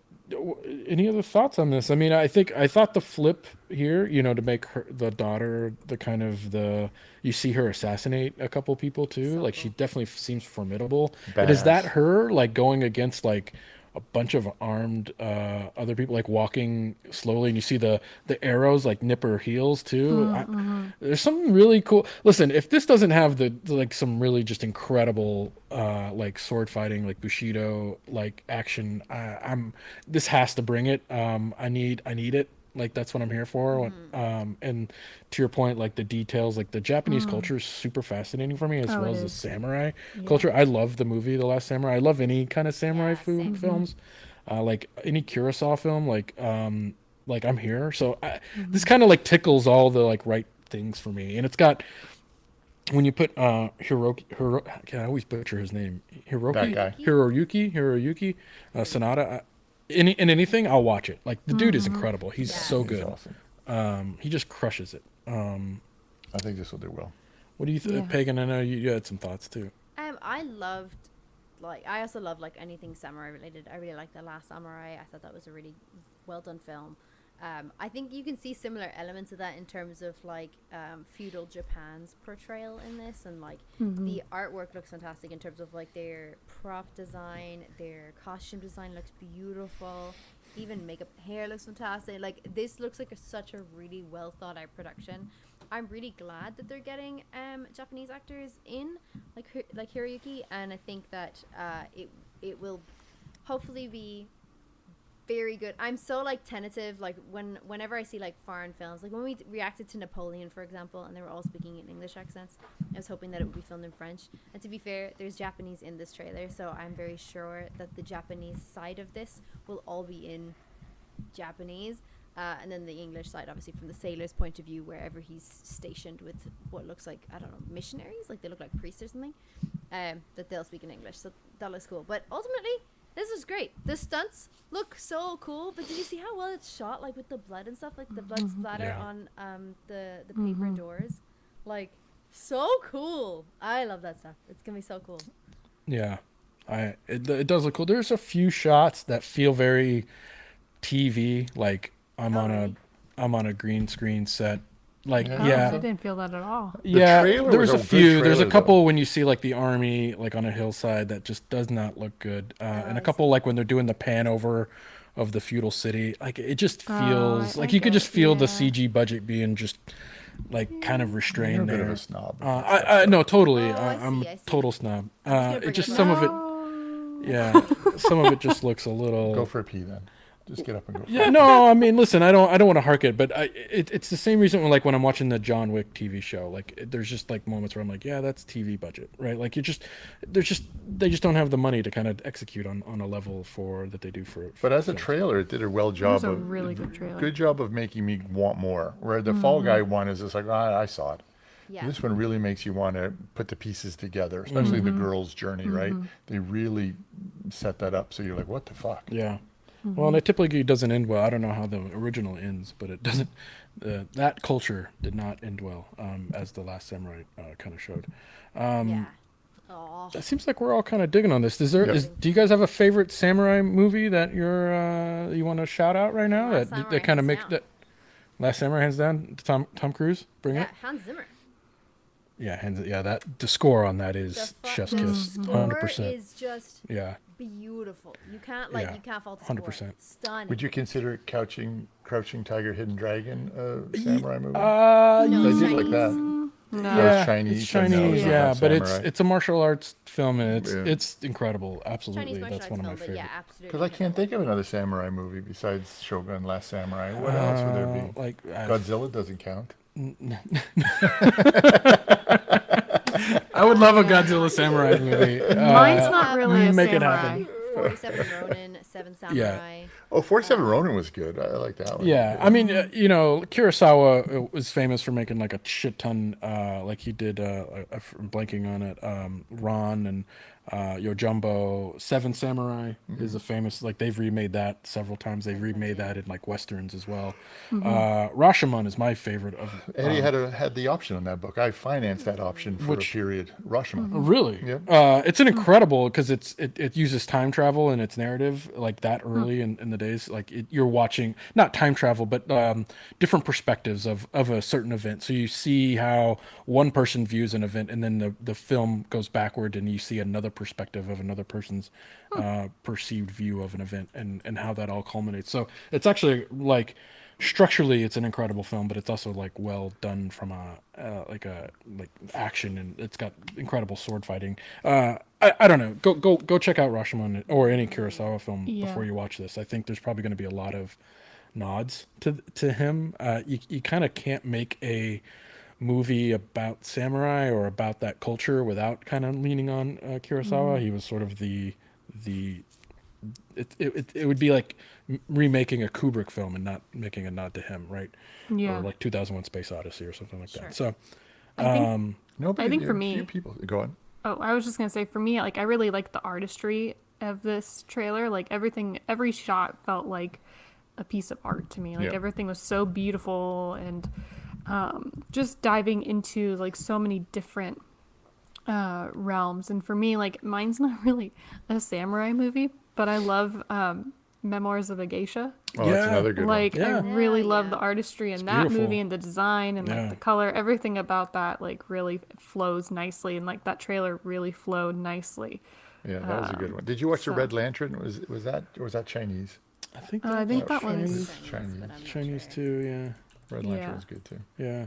any other thoughts on this? I mean, I thought the flip here, to make the daughter the kind of you see her assassinate a couple people too. So Like she cool. definitely seems formidable. But is that Badass. her like going against like a bunch of armed other people like walking slowly, and you see the arrows like nip her heels too? There's something really cool. Listen, if this doesn't have the like some really just incredible like sword fighting, like Bushido like action, this has to bring it. I need it. Like that's what I'm here for. And to your point, like the details, like the Japanese culture is super fascinating for me, as Oh, well it as the is. samurai culture. I love the movie The Last Samurai. I love any kind of samurai Yeah, same. films, like any Kurosawa film. Like I'm here. So this kind of like tickles all the like right things for me. And it's got when you put Hiroyuki, I always butcher his name. That guy. Hiroyuki, Sanada. In anything, I'll watch it. Like the dude is incredible. He's Yeah. so He's good. awesome. He just crushes it. I think this will do well. What do you think, Yeah. Pagan? I know you had some thoughts too. I loved, I also love like anything samurai related. I really liked The Last Samurai. I thought that was a really well done film. I think you can see similar elements of that in terms of like feudal Japan's portrayal in this, and like the artwork looks fantastic in terms of like their prop design, their costume design looks beautiful, even makeup, hair looks fantastic. Like this looks like such a really well thought out production. I'm really glad that they're getting Japanese actors in like Hiroyuki, and I think that it will hopefully be very good. I'm so like tentative, like whenever I see like foreign films, like when we reacted to Napoleon, for example, and they were all speaking in English accents, I was hoping that it would be filmed in French. And to be fair, there's Japanese in this trailer, so I'm very sure that the Japanese side of this will all be in Japanese, and then the English side, obviously from the sailor's point of view, wherever he's stationed with what looks like, I don't know, missionaries, like they look like priests or something, that they'll speak in English. So that looks cool. But ultimately, this is great. The stunts look so cool, but did you see how well it's shot, like with the blood and stuff, like the blood splatter Yeah. on the paper doors, like so cool. I love that stuff. It's gonna be so cool. Yeah, it does look cool. There's a few shots that feel very TV, like I'm on a green screen set. Like Yeah. yeah, I didn't feel that at all. yeah. trailer There's was a a good few. There's a trailer, couple though. when you see like the army like on a hillside that just does not look good, and a couple like when they're doing the pan over of the feudal city. Like it just feels like you could just feel the CG budget being just like kind of You're a restrained bit of there. a snob. I no, totally. Oh, I I'm see, a I see. total snob. gonna It bring just it some up. of it, yeah, some of it just looks a little. Go for a pee then. Just get up and go. Yeah, no, I mean, listen, I don't want to hark it, but it's the same reason when, like, when I'm watching the John Wick TV show, like, there's just like moments where I'm like, yeah, that's TV budget, right? Like, they just don't have the money to kind of execute on a level that they do for. But as a films. trailer, it did a well It job was a of really good trailer. good job of making me want more. Where the Fall Guy one is just like, I saw it. Yeah. This one really makes you want to put the pieces together, especially the girl's journey, right? They really set that up, so you're like, what the fuck? Yeah. Well, and it typically doesn't end well. I don't know how the original ends, but it doesn't. That culture did not end well, as The Last Samurai kind of showed. Yeah. Aw. It seems like we're all kind of digging on this. Yeah. Do you guys have a favorite samurai movie that you want to shout out right now? Last That Samurai, kind of hands makes down. that Last Samurai hands down. Tom Cruise, bring Yeah, it. Hans Zimmer. Yeah, the score on that is chef's kiss, The score 100%. is just Yeah, beautiful. You can't Yeah, you can't fault the score. 100%. Stunning. Would you consider Crouching Tiger, Hidden Dragon a samurai movie? No, I did Chinese. like that. No. Yeah. Chinese, it's and now Chinese, it's yeah, about but samurai. it's a martial arts film, and Yeah. it's incredible. Absolutely, Chinese martial that's arts one of my film, but favorite. yeah, absolutely. Because I can't think of another samurai movie besides Shogun, Last Samurai. What else would there be? Like Godzilla doesn't count. I would love a Godzilla samurai movie. Mine's not really a make it samurai. happen. 47 Ronin, Seven Samurai. Oh, 47 Ronin was good. I like that one. Yeah, I mean, Kurosawa was famous for making like a shit ton. Like he did, I'm blanking on it. Ron and Yojimbo. Seven Samurai is a famous. Like they've remade that several times. They've remade that in like westerns as well. Rashomon is my favorite of. Eddie had the option on that book. I financed that option for a period. Rashomon. Really? Yep. It's an incredible because it uses time travel in its narrative like that early in the days. Like you're watching not time travel, but different perspectives of a certain event. So you see how one person views an event, and then the film goes backward, and you see another perspective of another person's perceived view of an event, and how that all culminates. So it's actually like. Structurally, it's an incredible film, but it's also like well done from a like action, and it's got incredible sword fighting. I don't know. Go check out Rashomon or any Kurosawa film before you watch this. I think there's probably going to be a lot of nods to him. You kind of can't make a movie about samurai or about that culture without kind of leaning on Kurosawa. He was sort of the it would be like remaking a Kubrick film and not making a nod to him, right? Yeah. Or like 2001: Space Odyssey or something like that. Sure. So, Nobody, I think for a me- few people go on. Oh, I was just gonna say for me, like I really like the artistry of this trailer. Like every shot felt like a piece of art to me. Like Yeah. everything was so beautiful, and just diving into like so many different realms. And for me, like mine's not really a samurai movie, but I love Memoirs of a Geisha. Oh, that's another good Like one. Yeah. I really Yeah, love yeah. the artistry in that beautiful. movie, and the design, and Yeah. like the color, everything about that like really flows nicely, and like that trailer really flowed nicely. Yeah, that was a good one. Did you watch The so- Red Lantern? Was that Chinese? I think I think that Chinese, one's Chinese. but I'm not Chinese sure. too. Yeah. Red Lantern Yeah. was good too. Yeah.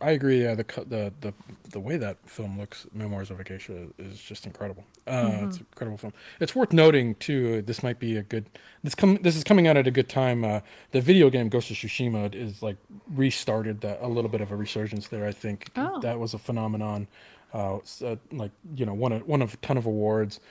I agree. Yeah, the way that film looks, Memoirs of a Geisha, is just incredible. It's an incredible film. It's worth noting too. This might be a good. This is coming out at a good time. The video game Ghost of Tsushima is like restarted a little bit of a resurgence there. I think Oh. that was a phenomenon. Like won a ton of awards,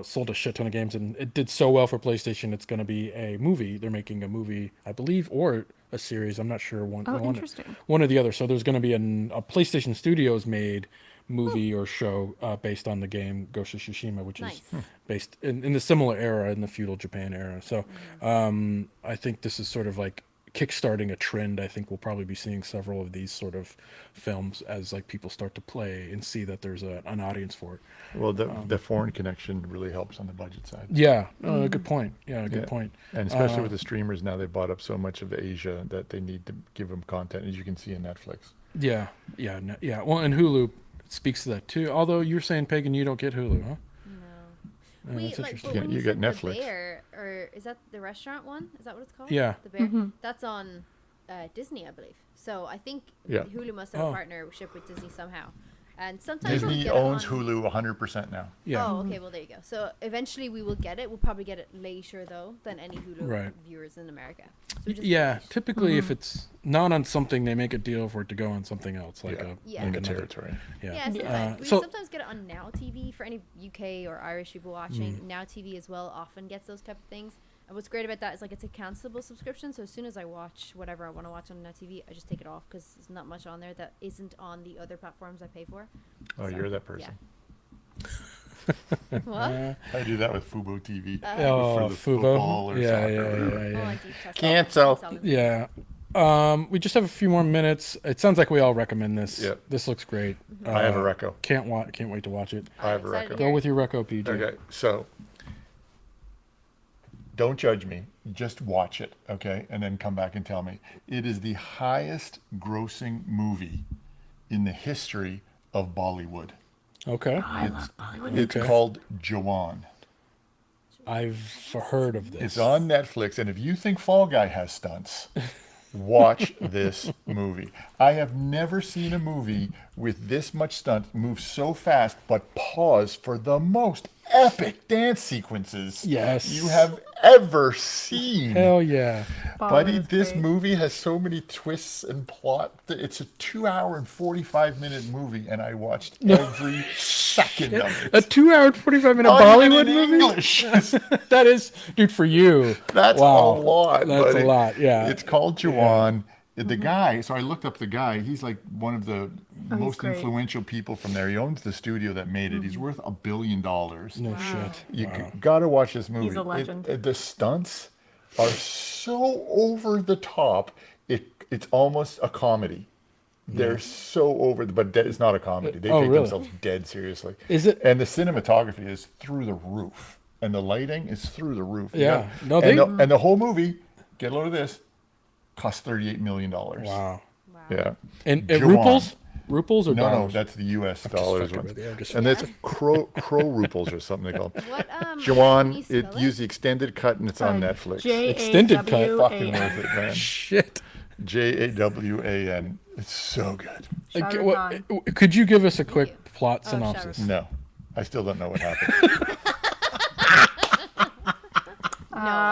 sold a shit ton of games, and it did so well for PlayStation. It's going to be a movie. They're making a movie, I believe, or a series. I'm not sure. interesting. One or the other. So there's going to be a PlayStation Studios made movie or show based on the game Ghost of Tsushima, which Nice. is based in the similar era, in the feudal Japan era. So I think this is sort of like kickstarting a trend. I think we'll probably be seeing several of these sort of films as like people start to play and see that there's an audience for it. Well, the foreign connection really helps on the budget side. Yeah, good point. Yeah, good Yeah. point. And especially with the streamers now, they bought up so much of Asia that they need to give them content, as you can see in Netflix. Yeah. Well, and Hulu speaks to that too. Although you're saying, Pagan, you don't get Hulu, huh? No. that's Wait, like, interesting. but Yeah, when you you get said Netflix. The Bear, or is that the restaurant one? Is that what it's called? Yeah. The Bear. That's on Disney, I believe. So I think Yeah. Hulu must have Oh. a partnership with Disney somehow. And sometimes we'll Disney get it owns on- Hulu 100% now. Yeah. Oh, okay. Well, there you go. So eventually we will get it. We'll probably get it later though than any Hulu Right. viewers in America. So we just Yeah, wait. typically if it's not on something, they make a deal for it to go on something else, like Yeah. Yeah. In the another- territory. Yeah. Yeah, sometimes. We so sometimes get it on Now TV for any UK or Irish people watching. Now TV as well often gets those type of things. And what's great about that is like it's a cancelable subscription. So as soon as I watch whatever I want to watch on Now TV, I just take it off because there's not much on there that isn't on the other platforms I pay for. Oh, So, you're that person. Yeah. What? I do that with Fubo TV. oh, for the Fubo. football or Yeah, soccer. yeah, Oh, yeah. I do test Cancel. it. Yeah. We just have a few more minutes. It sounds like we all recommend this. Yep. This looks great. I have a reco. Can't wait to watch it. I have a excited to reco. Go hear with your reco, PJ. Okay, so don't judge me. Just watch it, okay? And then come back and tell me. It is the highest grossing movie in the history of Bollywood. Okay. It's Okay. called Jawan. I've heard of this. It's on Netflix, and if you think Fall Guy has stunts, Watch this movie. I have never seen a movie with this much stunt move so fast, but pause for the most epic dance sequences Yes. you have ever seen. Hell yeah. Buddy, is this great. movie has so many twists and plot. It's a 2 hour and 45-minute movie, and I watched every second of it. A 2 hour and 45-minute Not even Bollywood in movie? English. That is, dude, for you. That's wow. a lot. That's buddy. a lot, yeah. It's called Jawan. The guy, so I looked up the guy. He's like one of the most great. influential people from there. He owns the studio that made it. He's worth $1 billion. No shit. You gotta watch this movie. He's a legend. The stunts are so over the top. It's almost a comedy. They're so over, but it's not a comedy. They take really? themselves dead seriously. Is it- And the cinematography is through the roof, and the lighting is through the roof. Yeah. No, and the whole movie. Get a load of this. Cost $38 million. Wow. Yeah. And Jawan. ruples or No, dollars? that's the U.S. dollars. fucking with you. I'm just And that's crow ruples or something they call them. What? Can you Jawan, spell it used the extended cut and it's on Netflix. Extended cut. Fucking Jawan. worth it, man. Shit. Jawan. It's so good. Okay, Shah what- Rukh could you give us a quick you. plot Shah synopsis? Rukh. No, I still don't know what happened.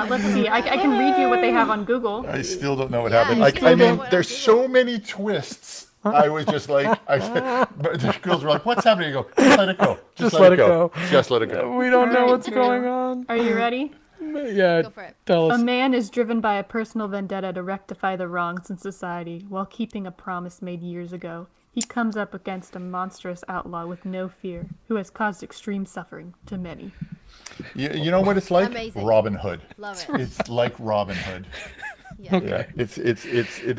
Let's see. I can read you what they have on Google. I still don't know what Yeah, happened. you Like, still I don't know mean, what there's happened. so many twists. I was just like, but the girls were like, "What's happening?" I go, "Just let it go. Just let it go. Just let it go." We don't know Alright, what's Drew. going on. Are you ready? Yeah, Go for it. tell A us. man is driven by a personal vendetta to rectify the wrongs in society while keeping a promise made years ago. He comes up against a monstrous outlaw with no fear, who has caused extreme suffering to many. You know what it's like? Amazing. Robin Hood. Love it. It's like Robin Hood. Yeah. Yeah, it's they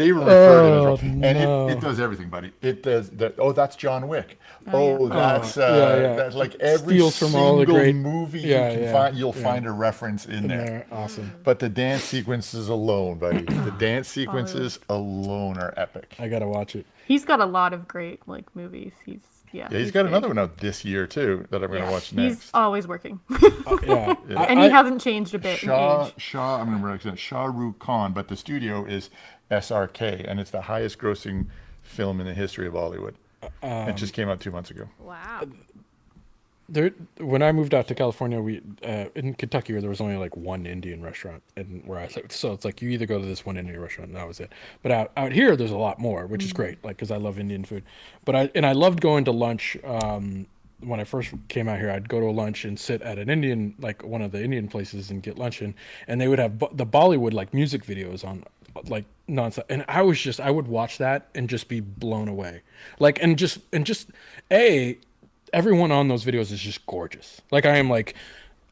even refer to it as Oh, Robin. And no. it does everything, buddy. It does that. Oh, that's John Wick. Oh, that's yeah. that's like every Steals from single all the great- movie Yeah, you can yeah, find. You'll yeah. find a reference in there. There, awesome. But the dance sequences alone, buddy. The dance sequences alone are epic. I gotta watch it. He's got a lot of great movies. Yeah, he's got great. another one out this year too that I'm gonna watch next. He's always working, Yeah, and he hasn't changed a bit in age. I'm going to represent Shah Rukh Khan, but the studio is SRK, and it's the highest grossing film in the history of Bollywood. It just came out 2 months ago. Wow. There, when I moved out to California, we in Kentucky, there was only like one Indian restaurant, and where I lived. So it's like you either go to this one Indian restaurant, and that was it. But out here, there's a lot more, which is great, like because I love Indian food. But I loved going to lunch. When I first came out here, I'd go to a lunch and sit at an Indian, like one of the Indian places, and get lunch in, and they would have the Bollywood like music videos on, like nonstop, and I would watch that and just be blown away, like and just everyone on those videos is just gorgeous. Like I am like,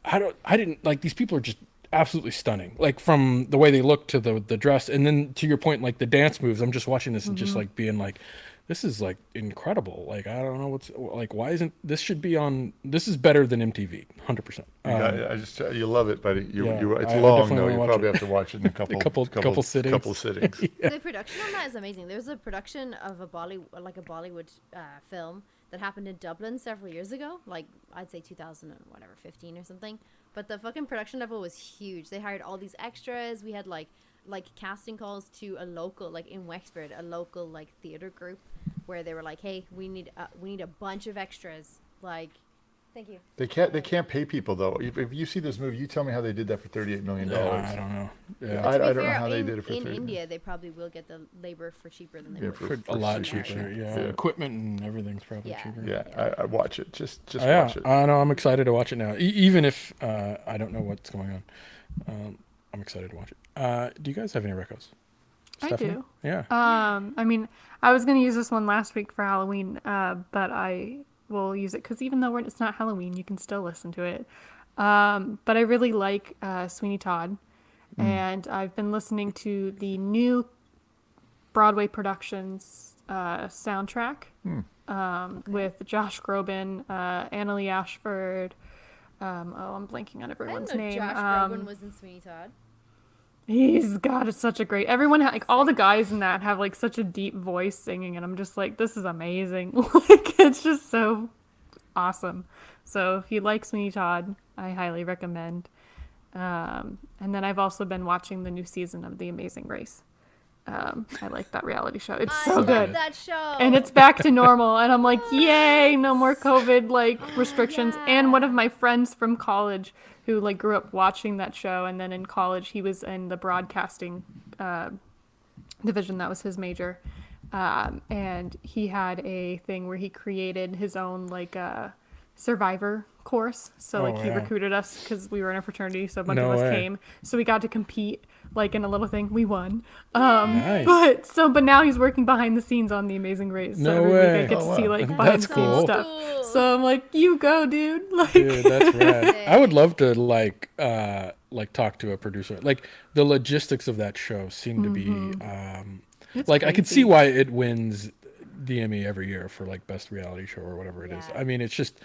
I didn't like these people are just absolutely stunning. Like from the way they look to the dress, and then to your point, like the dance moves. I'm just watching this and just like being like, this is like incredible. Like I don't know what's like. Why isn't this should be on? This is better than MTV, 100%. You love it, buddy. Yeah, It's I long definitely though. wanna You watch probably it. have to watch it in a couple sittings. Couple sittings. The production on that is amazing. There was a production of a Bollywood film that happened in Dublin several years ago, like I'd say 2015 or something. But the fucking production level was huge. They hired all these extras. We had like casting calls to a local, like in Wexford, a local like theater group, where they were like, "Hey, we need a bunch of extras." Like, thank you. They can't pay people though. If you see this movie, you tell me how they did that for $38 million. I don't know. Yeah, I To be don't know fair, how they did it for in 30. India, they probably will get the labor for cheaper than they Yeah, would for a lot cheaper. cheaper. Yeah. Yeah. Equipment and everything's probably Yeah. cheaper. Yeah, I watch it. Just Yeah, watch it. I know. I'm excited to watch it now, even if I don't know what's going on. I'm excited to watch it. Do you guys have any recos? I Stephanie? do. Yeah. I mean, I was gonna use this one last week for Halloween, but I will use it because even though it's not Halloween, you can still listen to it. But I really like Sweeney Todd, and I've been listening to the new Broadway productions soundtrack with Josh Groban, Annalie Ashford. I'm blanking on I everyone's didn't know name. Josh Groban was in Sweeney Todd. He's got such a great. Everyone, like all the guys in that, have like such a deep voice singing, and I'm just like, this is amazing. Like it's just so awesome. So if you like Sweeney Todd, I highly recommend. And then I've also been watching the new season of The Amazing Race. I like that reality show. It's I so love good. that show. And it's back to normal, and I'm like, yay, no more COVID restrictions. yeah. And one of my friends from college who grew up watching that show, and then in college he was in the broadcasting division. That was his major, and he had a thing where he created his own Survivor course. So he recruited us because we were in a fraternity, so a bunch of us came. So we got to compete in a little thing. We won. Nice. But now he's working behind the scenes on The Amazing Race. So No every way. week I get to see behind That's the scenes cool. stuff. Cool. So I'm like, you go, dude. Dude, that's rad. I would love to talk to a producer. The logistics of that show seem to be I could see why it wins the Emmy every year for best reality show or whatever it is. I mean, it's just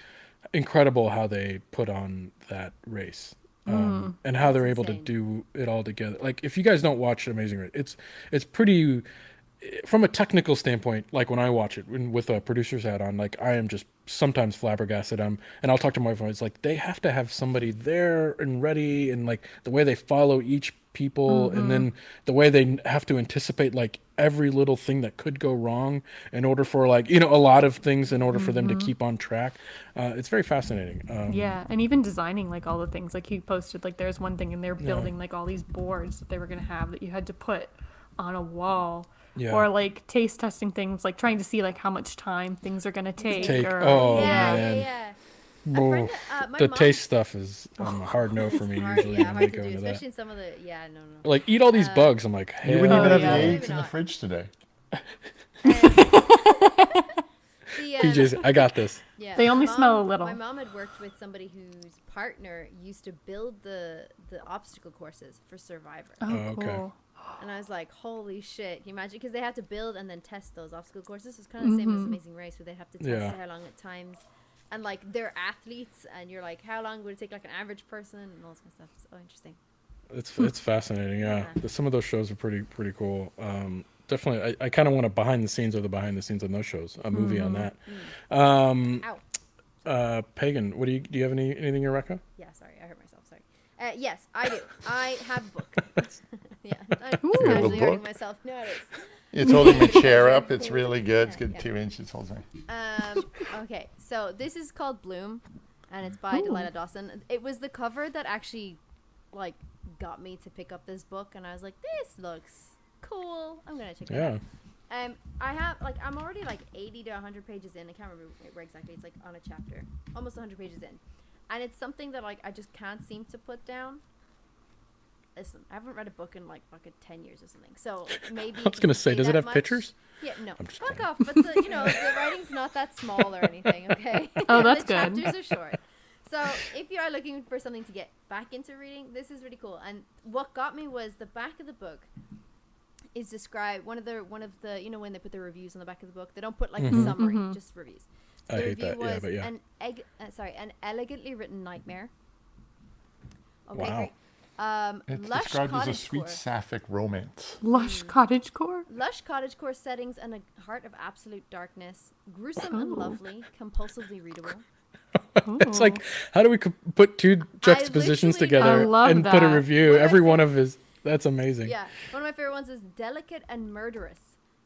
incredible how they put on that race. And how they're able to do it all together. If you guys don't watch Amazing Race, it's pretty, from a technical standpoint, when I watch it with a producer's hat on, I am just sometimes flabbergasted. And I'll talk to my friends, they have to have somebody there and ready, and the way they follow each people, and then the way they have to anticipate every little thing that could go wrong in order for a lot of things in order for them to keep on track. It's very fascinating. Yeah, and even designing all the things he posted, there's one thing and they're building all these boards that they were going to have that you had to put on a wall. Yeah. Or taste testing things, trying to see how much time things are going to take. Man. My The mom- taste stuff is a hard no for me usually when hard they to go do, into especially that. in some of the Eat all these bugs. I'm like, You wouldn't even have yeah. the eggs Maybe in the not. fridge today. PJ's, I got this. Yeah, They only my smell a little. My mom had worked with somebody whose partner used to build the obstacle courses for Survivor. Oh, okay. cool. And I was like, holy shit. Can you imagine? Because they have to build and then test those obstacle courses. It's kind of the same as Amazing Race, where they have to test Yeah. how long at times. And they're athletes, and you're like, how long would it take an average person? And all this kind of stuff. So interesting. It's fascinating. Yeah, some of those shows are pretty cool. Definitely, I kind of want a behind the scenes on those shows. A movie on that. Ow. Pagan, what do you have anything you reckon? Yeah, sorry. I hurt myself. Sorry. Yes, I do. I have a book. Yeah. I'm You have a casually hurting book? myself. No, it is. It's holding my chair up. It's really good. It's good. Yeah. 2 inches. Holds me. Okay, so this is called Bloom, and it's by Delilah Dawson. It was the cover that actually, got me to pick up this book, and I was like, this looks cool. I'm gonna check it out. I have I'm already 80 to 100 pages in. I can't remember where exactly. It's on a chapter, almost 100 pages in, and it's something that I just can't seem to put down. Listen, I haven't read a book in fucking 10 years or something. So maybe I was gonna say, does it have pictures? Yeah, no. I'm just Fuck playing. off. But the writing's not that small or anything. Okay. Oh, that's the good. chapters are short. So if you are looking for something to get back into reading, this is really cool. And what got me was the back of the book is described one of the when they put the reviews on the back of the book, they don't put a summary, just reviews. So I the hate review that. Yeah, was but yeah. an elegantly written nightmare. Okay, Wow. great. It's Lush described as a cottage sweet core. sapphic romance. Lush cottage core. Lush cottagecore settings and a heart of absolute darkness. Gruesome and lovely, compulsively readable. It's how do we put two juxtapositions literally- together I love and put a that. review? Every one of his. That's amazing. Yeah, one of my favorite ones is delicate and murderous.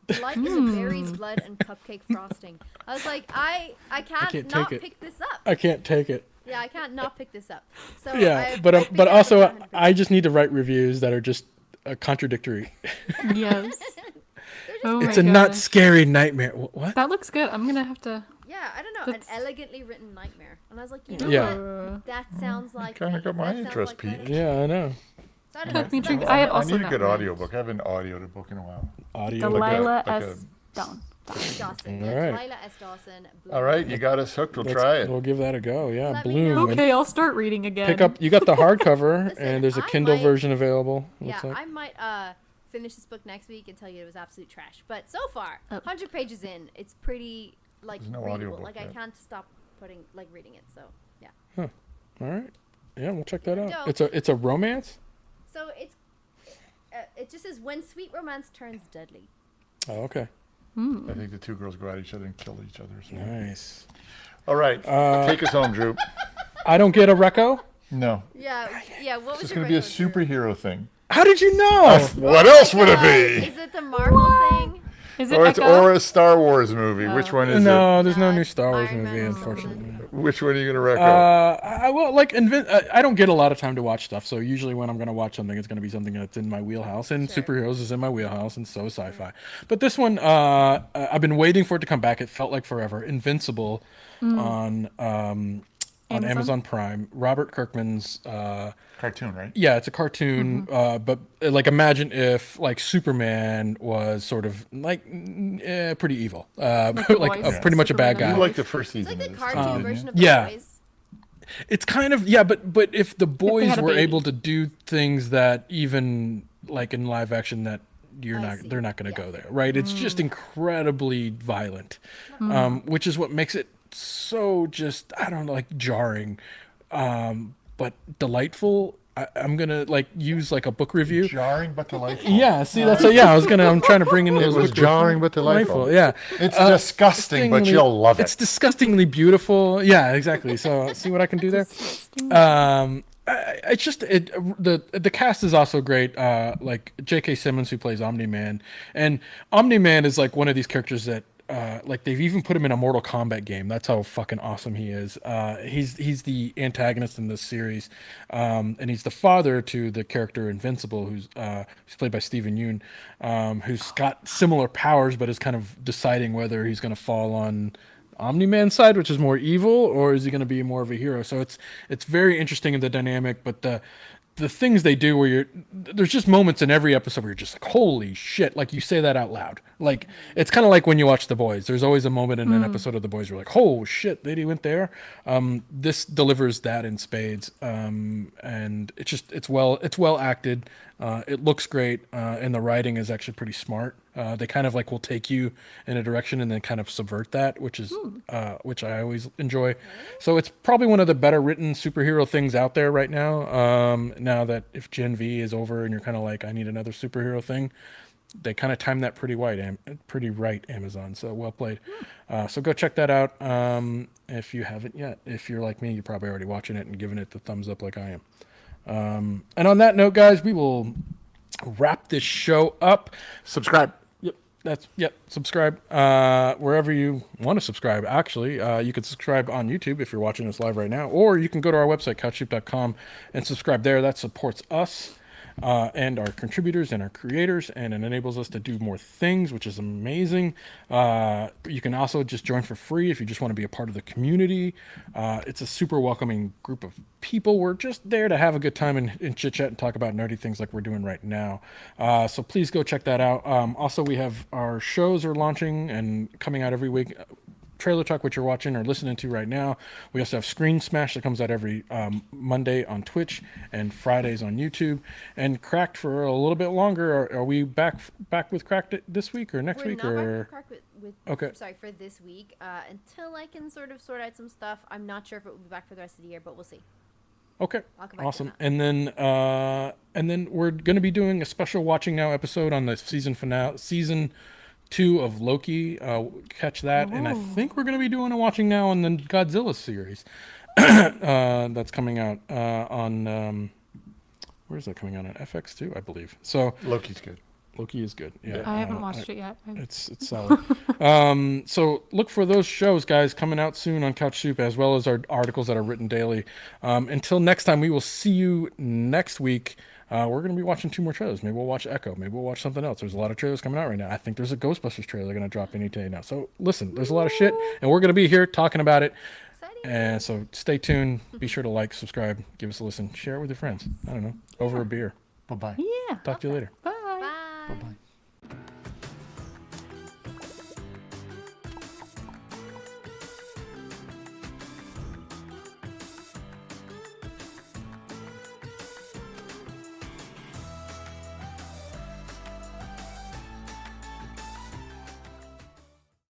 Delight in the berries, blood, and cupcake frosting. I was like, I can't can't not take it. pick this up. I can't take it. Yeah, I can't not pick this up. So Yeah, I but picked it up also and I just need to write reviews that are just contradictory. Yes. Oh It's my a not gosh. scary nightmare. What? That looks good. I'm gonna have to. Yeah, I don't know, That's- an elegantly written nightmare. And I was like, you know Yeah. what? That sounds like Kinda me. got my That sounds interest like peaked. writing. Yeah, I know. So I don't Got know. me So intrigued. that's- I had I also need a not good read audiobook. I haven't audioed a book in a while. Audio. Delilah like S. Dawson. Dawson. All Yeah, right. Delilah S. Dawson. All right, you got us hooked. We'll try it. We'll give that a go. Yeah, Let me Bloom. know. And Okay, I'll start reading again. pick up. You got the hardcover, Listen, and there's a I Kindle might- version available. Yeah, Looks like. I might finish this book next week and tell you it was absolute trash. But so far, Oh. 100 pages in, it's pretty There's no readable. audiobook Like I yet. can't stop reading it. So yeah. All right. Yeah, we'll check that out. Dope. It's a romance. So it just says when sweet romance turns deadly. Oh, okay. I think the two girls go at each other and kill each other. So. Nice. All right, take us home, Drew. I don't get a reco. No, Yeah. What was it's your going to be a record, Drew? superhero thing. How did you know? What else would it be? Is it the Marvel thing? Is it Or it's Echo? or a Star Wars movie. Which one is No, there's No, no new it's Star Wars Iron Man movie, or unfortunately. it? Which one are you gonna recommend? Well, like I don't get a lot of time to watch stuff, so usually when I'm gonna watch something, it's gonna be something that's in my wheelhouse, and Sure. superheroes is in my wheelhouse, and so is sci-fi. But this one, I've been waiting for it to come back. It felt like forever. Invincible on Amazon Prime. Robert Kirkman's. Cartoon, right? Yeah, it's a cartoon, but like imagine if like Superman was sort of like pretty evil, Like The like Boys. pretty much a bad Superman guy. You like the first It's season like the of this, cartoon didn't you? version of The yeah. Boys. It's kind of but if the boys had a were baby. able to do things that even like in live action that I see. they're not going to Yeah. go there, right? It's just incredibly violent, which is what makes it so just I don't know, like jarring, but delightful. I'm gonna like use like a book review. Jarring but delightful. Yeah, see that's I'm trying to bring in It those was book jarring but delightful. Yeah, It's disgusting, but you'll love It's it. disgustingly beautiful. Yeah, exactly. So see what I can do there. It's just the cast is also great. Like J.K. Simmons who plays Omni-Man, and Omni-Man is like one of these characters that like they've even put him in a Mortal Kombat game. That's how fucking awesome he is. He's the antagonist in this series, and he's the father to the character Invincible, who's played by Steven Yeun, who's got similar powers, but is kind of deciding whether he's going to fall on Omni-Man's side, which is more evil, or is he going to be more of a hero? So it's very interesting in the dynamic, but the things they do where there's just moments in every episode where you're just like, holy shit, like you say that out loud. Like it's kind of like when you watch The Boys. There's always a moment in an episode of The Boys where you're like, oh shit, they went there. This delivers that in spades, and it's well acted. It looks great, and the writing is actually pretty smart. They kind of like will take you in a direction and then kind of subvert that, which I always enjoy. So it's probably one of the better written superhero things out there right now. Now that if Gen V is over and you're kind of like, I need another superhero thing, they kind of timed that pretty right, Amazon. So well played. So go check that out if you haven't yet. If you're like me, you're probably already watching it and giving it the thumbs up like I am. And on that note, guys, we will wrap this show up. Subscribe. Subscribe wherever you want to subscribe. Actually, you can subscribe on YouTube if you're watching us live right now, or you can go to our website couchsoup.com and subscribe there. That supports us and our contributors and our creators, and it enables us to do more things, which is amazing. You can also just join for free if you just want to be a part of the community. It's a super welcoming group of people. We're just there to have a good time and chit chat and talk about nerdy things like we're doing right now. So please go check that out. Also, we have our shows are launching and coming out every week. Trailer Talk, which you're watching or listening to right now. We also have Screen Smash that comes out every Monday on Twitch and Fridays on YouTube. And Cracked for a little bit longer. Are we back with Cracked this week or next week? We're not back with Okay. Sorry, for this week. Until I can sort out some stuff. I'm not sure if it will be back for the rest of the year, but we'll see. Okay, I'll come back to awesome. that. And then we're going to be doing a special Watching Now episode on the season 2 of Loki. Catch that. And I think we're going to be doing a Watching Now on the Godzilla series that's coming out on where is that coming out on FX2, I believe. So Loki's good. Loki is good. Yeah, I haven't watched it yet. It's solid. So look for those shows, guys, coming out soon on CouchSoup, as well as our articles that are written daily. Until next time, we will see you next week. We're going to be watching 2 more trailers. Maybe we'll watch Echo. Maybe we'll watch something else. There's a lot of trailers coming out right now. I think there's a Ghostbusters trailer going to drop any day now. So listen, there's a lot of shit, and we're going to be here talking about it. Exciting. And so stay tuned. Be sure to like, subscribe, give us a listen, share it with your friends. I don't know, over a beer. Bye-bye. Yeah. Talk to you later. Bye. Bye. Bye-bye.